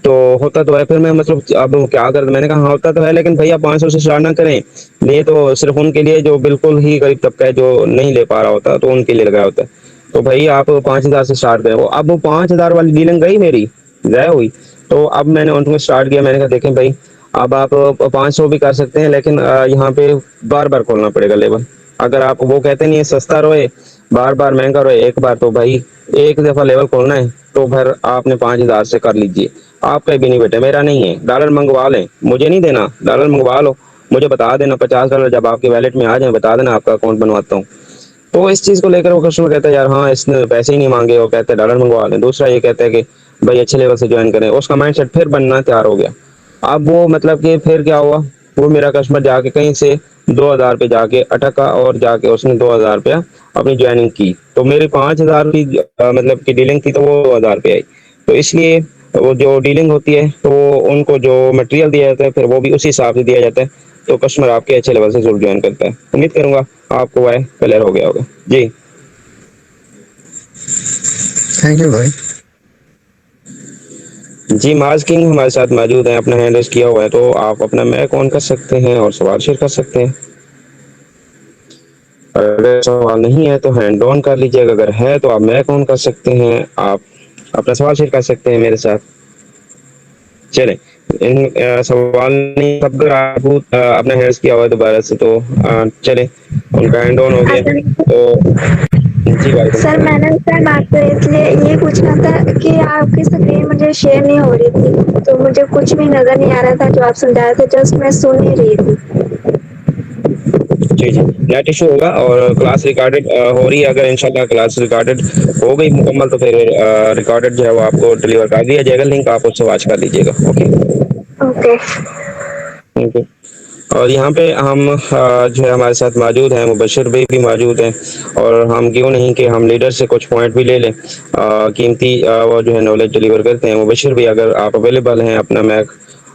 तो होता तो है। फिर मैं मतलब अब क्या कर, मैंने कहा हाँ होता तो है, लेकिन भैया 500 से स्टार्ट ना करें। ये तो सिर्फ उनके लिए जो बिल्कुल ही गरीब तबका है, जो नहीं ले पा रहा होता, तो उनके लिए लगाया होता है। तो भाई आप 5,000 से स्टार्ट करें। वो अब वो 5,000 वाली डीलिंग गई मेरी, जय हुई। तो अब मैंने उनको स्टार्ट किया, मैंने कहा देखें भाई अब आप 500 भी कर सकते हैं, लेकिन यहाँ पे बार बार खोलना पड़ेगा लेवल। अगर आप वो कहते नहीं है सस्ता रोए बार बार महंगा रोए एक बार, तो भाई एक दफा लेवल खोलना है तो फिर आपने 5,000 से कर लीजिए। आपका ही बेनिफिट है, मेरा नहीं है। डॉलर मंगवा लें, मुझे नहीं देना, डॉलर मंगवा लो, मुझे बता देना $50 जब आपके वैलेट में आ जाए बता देना, आपका अकाउंट बनवाता हूँ। तो इस चीज को लेकर वो कस्टमर कहता है यार हाँ इसने पैसे ही नहीं मांगे, वो कहते हैं डॉलर मंगवा लें। दूसरा ये कहता है कि भाई अच्छे लेवल से ज्वाइन करें, उसका माइंडसेट फिर बनना तैयार हो गया। अब वो मतलब कि फिर क्या हुआ, वो मेरा कस्टमर जाके कहीं से 2,000 पे जाके अटका और जाके उसने 2,000 रुपया अपनी ज्वाइनिंग की। तो मेरी 5,000 की मतलब की डीलिंग थी, तो वो 2,000 पे आई। तो इसलिए वो जो डीलिंग होती है तो वो उनको जो मटेरियल दिया जाता है फिर वो भी उसी हिसाब से दिया जाता है। तो कस्टमर आपके अच्छे लेवल से जरूर ज्वाइन करता है। उम्मीद करूंगा आपको वह क्लियर हो गया होगा जी। थैंक यू भाई। जी मार्स किंग हमारे साथ मौजूद हैं, अपना हैंड रेज़ किया हुआ है, तो आप अपना माइक ऑन कर सकते हैं और सवाल शेयर कर सकते हैं। अगर सवाल नहीं है तो हैंड ऑन कर लीजिएगा, अगर है तो आप माइक ऑन कर सकते हैं, आप अपना सवाल शेयर कर सकते हैं मेरे साथ। चलें, इन सवाल नहीं, अगर आपको अपना हैंड किया हुआ है दोबारा से तो चलें, उनका हैंड ऑन हो गया तो जी भाई। सर मैंने सर आपको इसलिए ये पूछना था कि आपकी स्क्रीन मुझे शेयर नहीं हो रही थी, तो मुझे कुछ भी नज़र नहीं आ रहा था जो आप समझा रहे थे, जस्ट मैं सुन ही रही थी। जी, नेट इशू होगा और क्लास रिकॉर्डेड हो रही है। अगर इंशाल्लाह क्लास रिकॉर्डेड हो गई मुकम्मल तो फिर रिकॉर्डेड जो है वो आपको डिलीवर कर दिया जाएगा, लिंक आप उससे वॉच कर लीजिएगा। Okay okay. Thank you. और यहाँ पे हम जो है हमारे साथ मौजूद हैं, मुबशिर भाई भी मौजूद हैं, और हम क्यों नहीं कि हम लीडर से कुछ पॉइंट भी ले लें, कीमती वो जो है नॉलेज डिलीवर करते हैं। मुबशिर भाई अगर आप अवेलेबल हैं, अपना मैक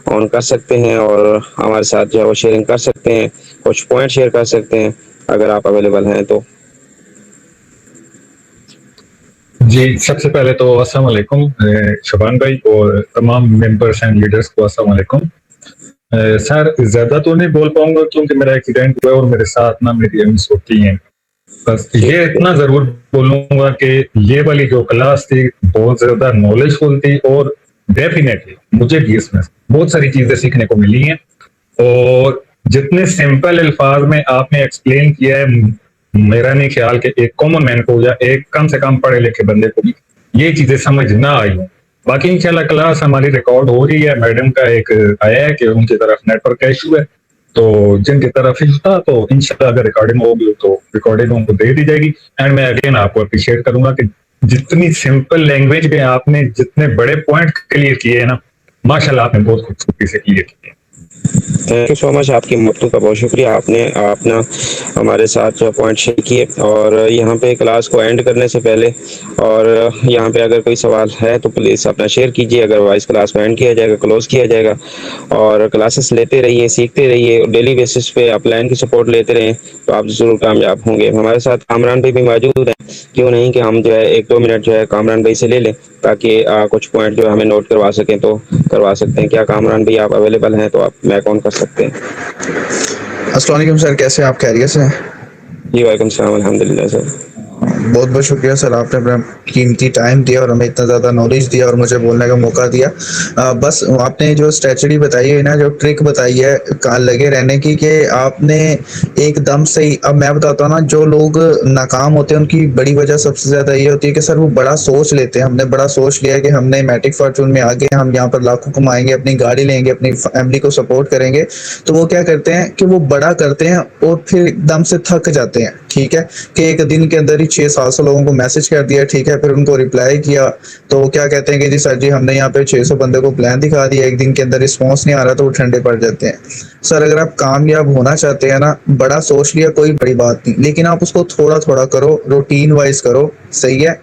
ऑन कर सकते हैं और हमारे साथ जो है वो शेयरिंग कर सकते हैं, कुछ पॉइंट शेयर कर सकते हैं अगर आप अवेलेबल हैं तो। जी, सबसे पहले तो अस्सलाम वालेकुम शबान भाई और तमाम मेंबर्स एंड लीडर्स को अस्सलाम वालेकुम। सर ज्यादा तो नहीं बोल पाऊंगा क्योंकि मेरा एक्सीडेंट हुआ है और मेरे साथ ना मेरी एम्स होती हैं। बस ये इतना जरूर बोलूंगा कि ये वाली जो क्लास थी बहुत ज्यादा नॉलेजफुल थी और डेफिनेटली मुझे भी इसमें बहुत सारी चीजें सीखने को मिली हैं। और जितने सिंपल अल्फाज में आपने एक्सप्लेन किया है, मेरा नहीं ख्याल कि एक कॉमन मैन को या एक कम से कम पढ़े लिखे बंदे को भी ये चीजें समझ ना आई हो। बाकी इंशाल्लाह क्लास हमारी रिकॉर्ड हो रही है। मैडम का एक आया है कि उनकी तरफ नेटवर्क का इशू है, तो जिनकी तरफ इशू था तो इंशाल्लाह अगर रिकॉर्डिंग होगी तो रिकॉर्डिंग उनको दे दी जाएगी। एंड मैं अगेन आपको अप्रिशिएट करूंगा कि जितनी सिंपल लैंग्वेज में आपने जितने बड़े पॉइंट क्लियर किए हैं ना, माशाल्लाह आपने बहुत खूबसूरती से क्लियर किए। थैंक यू सो मच, आपकी मदद का बहुत शुक्रिया, आपने अपना हमारे साथ जो पॉइंट शेयर किए। और यहाँ पे क्लास को एंड करने से पहले और यहाँ पे अगर कोई सवाल है तो प्लीज़ अपना शेयर कीजिए, अदरवाइज क्लास को एंड किया जाएगा, क्लोज किया जाएगा। और क्लासेस लेते रहिए, सीखते रहिए, डेली बेसिस पे अपलाइन की सपोर्ट लेते रहें तो आप ज़रूर कामयाब होंगे। हमारे साथ कामरान भाई भी मौजूद हैं, क्यों नहीं कि हम जो है 1-2 मिनट जो है कामरान भाई से ले लें ताकि कुछ पॉइंट जो हमें नोट करवा सकें तो करवा सकते हैं। क्या कामरान भाई आप अवेलेबल हैं तो आप मैक ऑन कर सकते हैं। अस्सलाम वालेकुम सर, कैसे हैं आप? खैरियत से हैं? जी वालेकुम सलाम, अल्हम्दुलिल्लाह सर। बहुत बहुत शुक्रिया सर, आपने अपना कीमती टाइम दिया और हमें इतना ज़्यादा नॉलेज दिया और मुझे बोलने का मौका दिया। बस आपने जो स्ट्रेटजी बताई है ना, जो ट्रिक बताई है लगे रहने की, कि आपने एकदम से ही, अब मैं बताता हूँ ना, जो लोग नाकाम होते हैं उनकी बड़ी वजह सबसे ज़्यादा ये होती है कि सर वो बड़ा सोच लेते हैं। हमने बड़ा सोच लिया कि हमने मैट्रिक फॉर्चून में आगे हम यहाँ पर लाखों कमाएंगे, अपनी गाड़ी लेंगे, अपनी फैमिली को सपोर्ट करेंगे। तो वो क्या करते हैं कि वो बड़ा करते हैं और फिर एकदम से थक जाते हैं। ठीक है, कि एक दिन के अंदर ही 600-700 लोगों को मैसेज कर दिया, ठीक है, फिर उनको रिप्लाई किया तो वो क्या कहते हैं कि जी सर जी हमने यहाँ पे 600 बंदे को प्लान दिखा दिया, एक दिन के अंदर रिस्पॉन्स नहीं आ रहा, तो वो ठंडे पड़ जाते हैं। सर अगर आप कामयाब होना चाहते हैं ना, बड़ा सोच लिया कोई बड़ी बात नहीं, लेकिन आप उसको थोड़ा थोड़ा करो, रूटीन वाइज करो, सही है।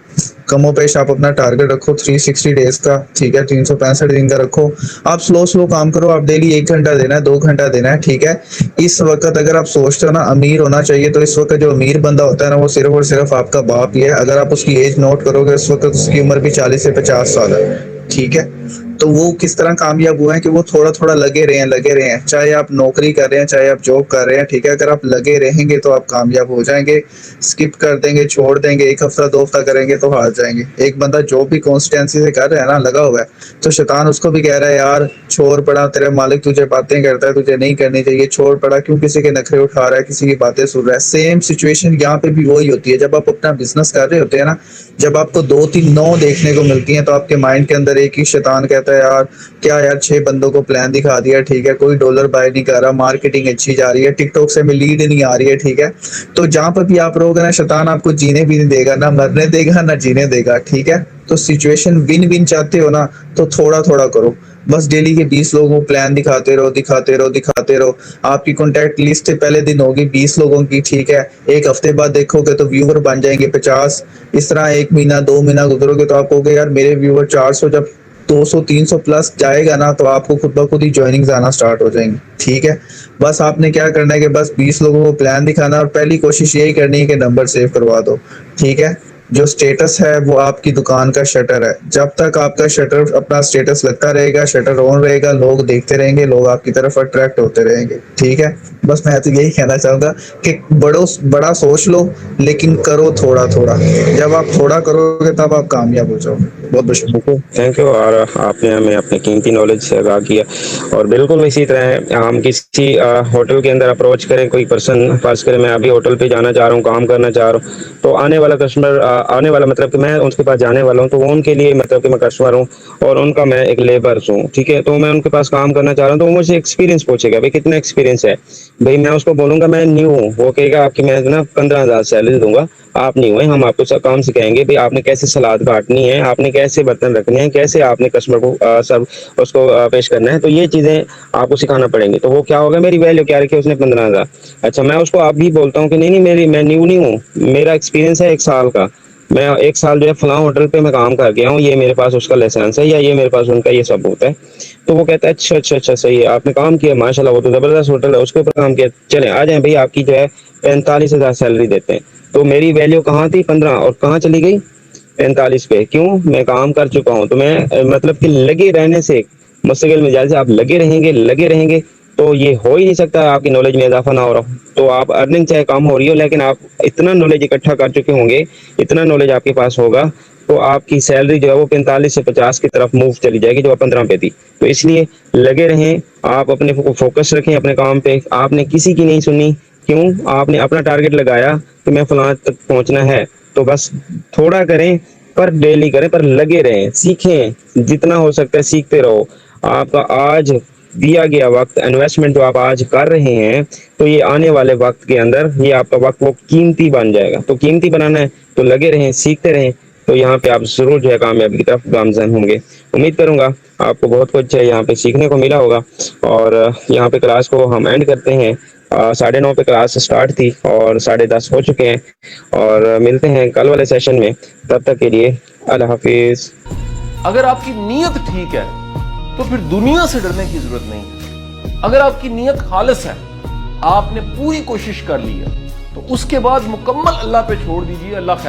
कमो पेश आप अपना टारगेट रखो 360 डेज का, ठीक है, 365 दिन का रखो। आप स्लो स्लो काम करो, आप डेली 1 घंटा देना है, 2 घंटा देना है, ठीक है। इस वक्त अगर आप सोचते हो ना अमीर होना चाहिए, तो इस वक्त जो अमीर बंदा होता है ना, वो सिर्फ और सिर्फ आपका बाप ही है। अगर आप उसकी एज नोट करोगे, इस वक्त उसकी उम्र भी 40 से 50 साल है, ठीक है। तो वो किस तरह कामयाब हुए हैं कि वो थोड़ा थोड़ा लगे रहे हैं, चाहे आप नौकरी कर रहे हैं, चाहे आप जॉब कर रहे हैं, ठीक है। अगर आप लगे रहेंगे तो आप कामयाब हो जाएंगे। स्किप कर देंगे, छोड़ देंगे, 1 हफ्ता 2 हफ्ता करेंगे तो हार जाएंगे। एक बंदा जॉब भी कॉन्स्टेंसी से कर रहा है ना, लगा हुआ है, तो शैतान उसको भी कह रहा है यार छोड़ पड़ा, तेरे मालिक तुझे बातें करता है, तुझे नहीं करनी चाहिए, छोड़ पड़ा, क्यों किसी के नखरे उठा रहा है, किसी की बातें सुन रहा है। सेम सिचुएशन यहाँ पे भी वही होती है। जब आप अपना बिजनेस कर रहे होते हैं ना, जब आपको 2-3 नो देखने को मिलती हैं, तो आपके माइंड के अंदर एक ही शैतान कहता है यार क्या यार 6 बंदों को प्लान दिखा दिया, ठीक है, कोई डॉलर बाय नहीं कर रहा, मार्केटिंग अच्छी जा रही है, टिकटॉक से में लीड नहीं आ रही है, ठीक है। तो जहां पर भी आप रहोगे ना, शैतान आपको जीने भी नहीं देगा, ना मरने देगा ना जीने देगा, ठीक है। तो सिचुएशन विन विन चाहते हो ना, तो थोड़ा थोड़ा करो। बस डेली के 20 लोगों को प्लान दिखाते रहो। आपकी कॉन्टैक्ट लिस्ट पहले दिन होगी 20 लोगों की, ठीक है। 1 हफ्ते बाद देखोगे तो व्यूअर बन जाएंगे 50। इस तरह 1 महीना 2 महीना गुजरोगे तो आप कहोगे यार मेरे व्यूअर 400, जब 200-300 प्लस जाएगा ना, तो आपको खुद ब खुद ही ज्वाइनिंग आना स्टार्ट हो जाएंगी, ठीक है। बस आपने क्या करना है कि बस 20 लोगों को प्लान दिखाना और पहली कोशिश यही करनी है कि नंबर सेव करवा दो, ठीक है। जो स्टेटस है वो आपकी दुकान का शटर है। जब तक आपका शटर अपना स्टेटस लगता रहेगा, शटर ऑन रहेगा, लोग देखते रहेंगे, लोग आपकी तरफ अट्रैक्ट होते रहेंगे। ठीक है, बस मैं तो यही कहना चाहूंगा कि बड़ा सोच लो, लेकिन करो थोड़ा थोड़ा। जब आप थोड़ा करोगे तब आप कामयाब हो जाओगे। बहुत बहुत शुक्रिया। Thank you. और आपने हमें अपने कीमती नॉलेज से आगाह किया। और बिल्कुल इसी तरह हम किसी होटल के अंदर अप्रोच करें कोई पर्सन, फर्ज करें मैं अभी होटल पे जाना चाह रहा हूँ, काम करना चाह रहा हूँ, तो आने वाला कस्टमर आने वाला मतलब कि मैं उनके पास जाने वाला हूँ, तो वो उनके लिए मतलब कि मैं कस्टमर हूँ और उनका मैं एक लेबर हूँ। ठीक है, तो मैं उनके पास काम करना चाह रहा हूँ, तो वो मुझे एक्सपीरियंस पूछेगा, भाई कितना एक्सपीरियंस है। भाई मैं उसको बोलूंगा मैं न्यू हूँ, वो कहेगा आपकी मैं ना 15,000 सैलरी दूंगा, आप नहीं हुए, हम आपको सब काम सिखाएंगे। भाई आपने कैसे सलाद काटनी है, आपने कैसे बर्तन रखने हैं, कैसे आपने कस्टमर को सब उसको पेश करना है, तो ये चीजें आपको सिखाना पड़ेंगी। तो वो क्या होगा, मेरी वैल्यू क्या रखी है उसने 15,000। अच्छा, मैं उसको आप भी बोलता हूँ कि नहीं नहीं मैं न्यू नहीं हूँ, मेरा एक्सपीरियंस है 1 साल का, मैं 1 साल जो है फलां होटल पे मैं काम कर गया हूँ, ये मेरे पास उसका लाइसेंस है या ये मेरे पास उनका ये सबूत है। तो वो कहता है अच्छा अच्छा अच्छा सही है, आपने काम किया माशाल्लाह, वो तो जबरदस्त होटल है, उसके ऊपर काम किया, चले आ जाए भाई, आपकी जो है 45,000 सैलरी देते हैं। तो मेरी वैल्यू कहाँ थी 15 और कहाँ चली गई 45 पे, क्यों, मैं काम कर चुका हूँ। तो मैं मतलब कि लगे रहने से, मुस्तकिल मिजाज से आप लगे रहेंगे तो ये हो ही नहीं सकता आपकी नॉलेज में इजाफा ना हो रहा हो। तो आप अर्निंग चाहे कम हो रही हो, लेकिन आप इतना नॉलेज इकट्ठा कर चुके होंगे, इतना नॉलेज आपके पास होगा, तो आपकी सैलरी जो है वो 45 से 50 की तरफ मूव चली जाएगी, जो 15 पे थी। तो इसलिए लगे रहें, आप अपने फोकस रखें अपने काम पे, आपने किसी की नहीं सुननी। क्यों, आपने अपना टारगेट लगाया कि मैं फलां तक पहुंचना है, तो बस थोड़ा करें पर डेली करें, पर लगे रहें, सीखें, जितना हो सकता है सीखते रहो। आपका आज दिया गया वक्त, इन्वेस्टमेंट जो आप आज कर रहे हैं, तो ये आने वाले वक्त के अंदर ये आपका वक्त वो कीमती बन जाएगा। तो कीमती बनाना है तो लगे रहें, सीखते रहें, तो यहाँ पे आप जरूर जो है कामयाबी की तरफ गामजन होंगे। उम्मीद करूंगा आपको बहुत कुछ यहाँ पे सीखने को मिला होगा। और यहाँ पे क्लास को हम एंड करते हैं। 9:30 पे क्लास स्टार्ट थी और 10:30 हो चुके हैं, और मिलते हैं कल वाले सेशन में। तब तक के लिए अल्लाह हाफिज। अगर आपकी नीयत ठीक है तो फिर दुनिया से डरने की जरूरत नहीं है। अगर आपकी नीयत खालिस है, आपने पूरी कोशिश कर ली है, तो उसके बाद मुकम्मल अल्लाह पे छोड़ दीजिए, अल्लाह खैर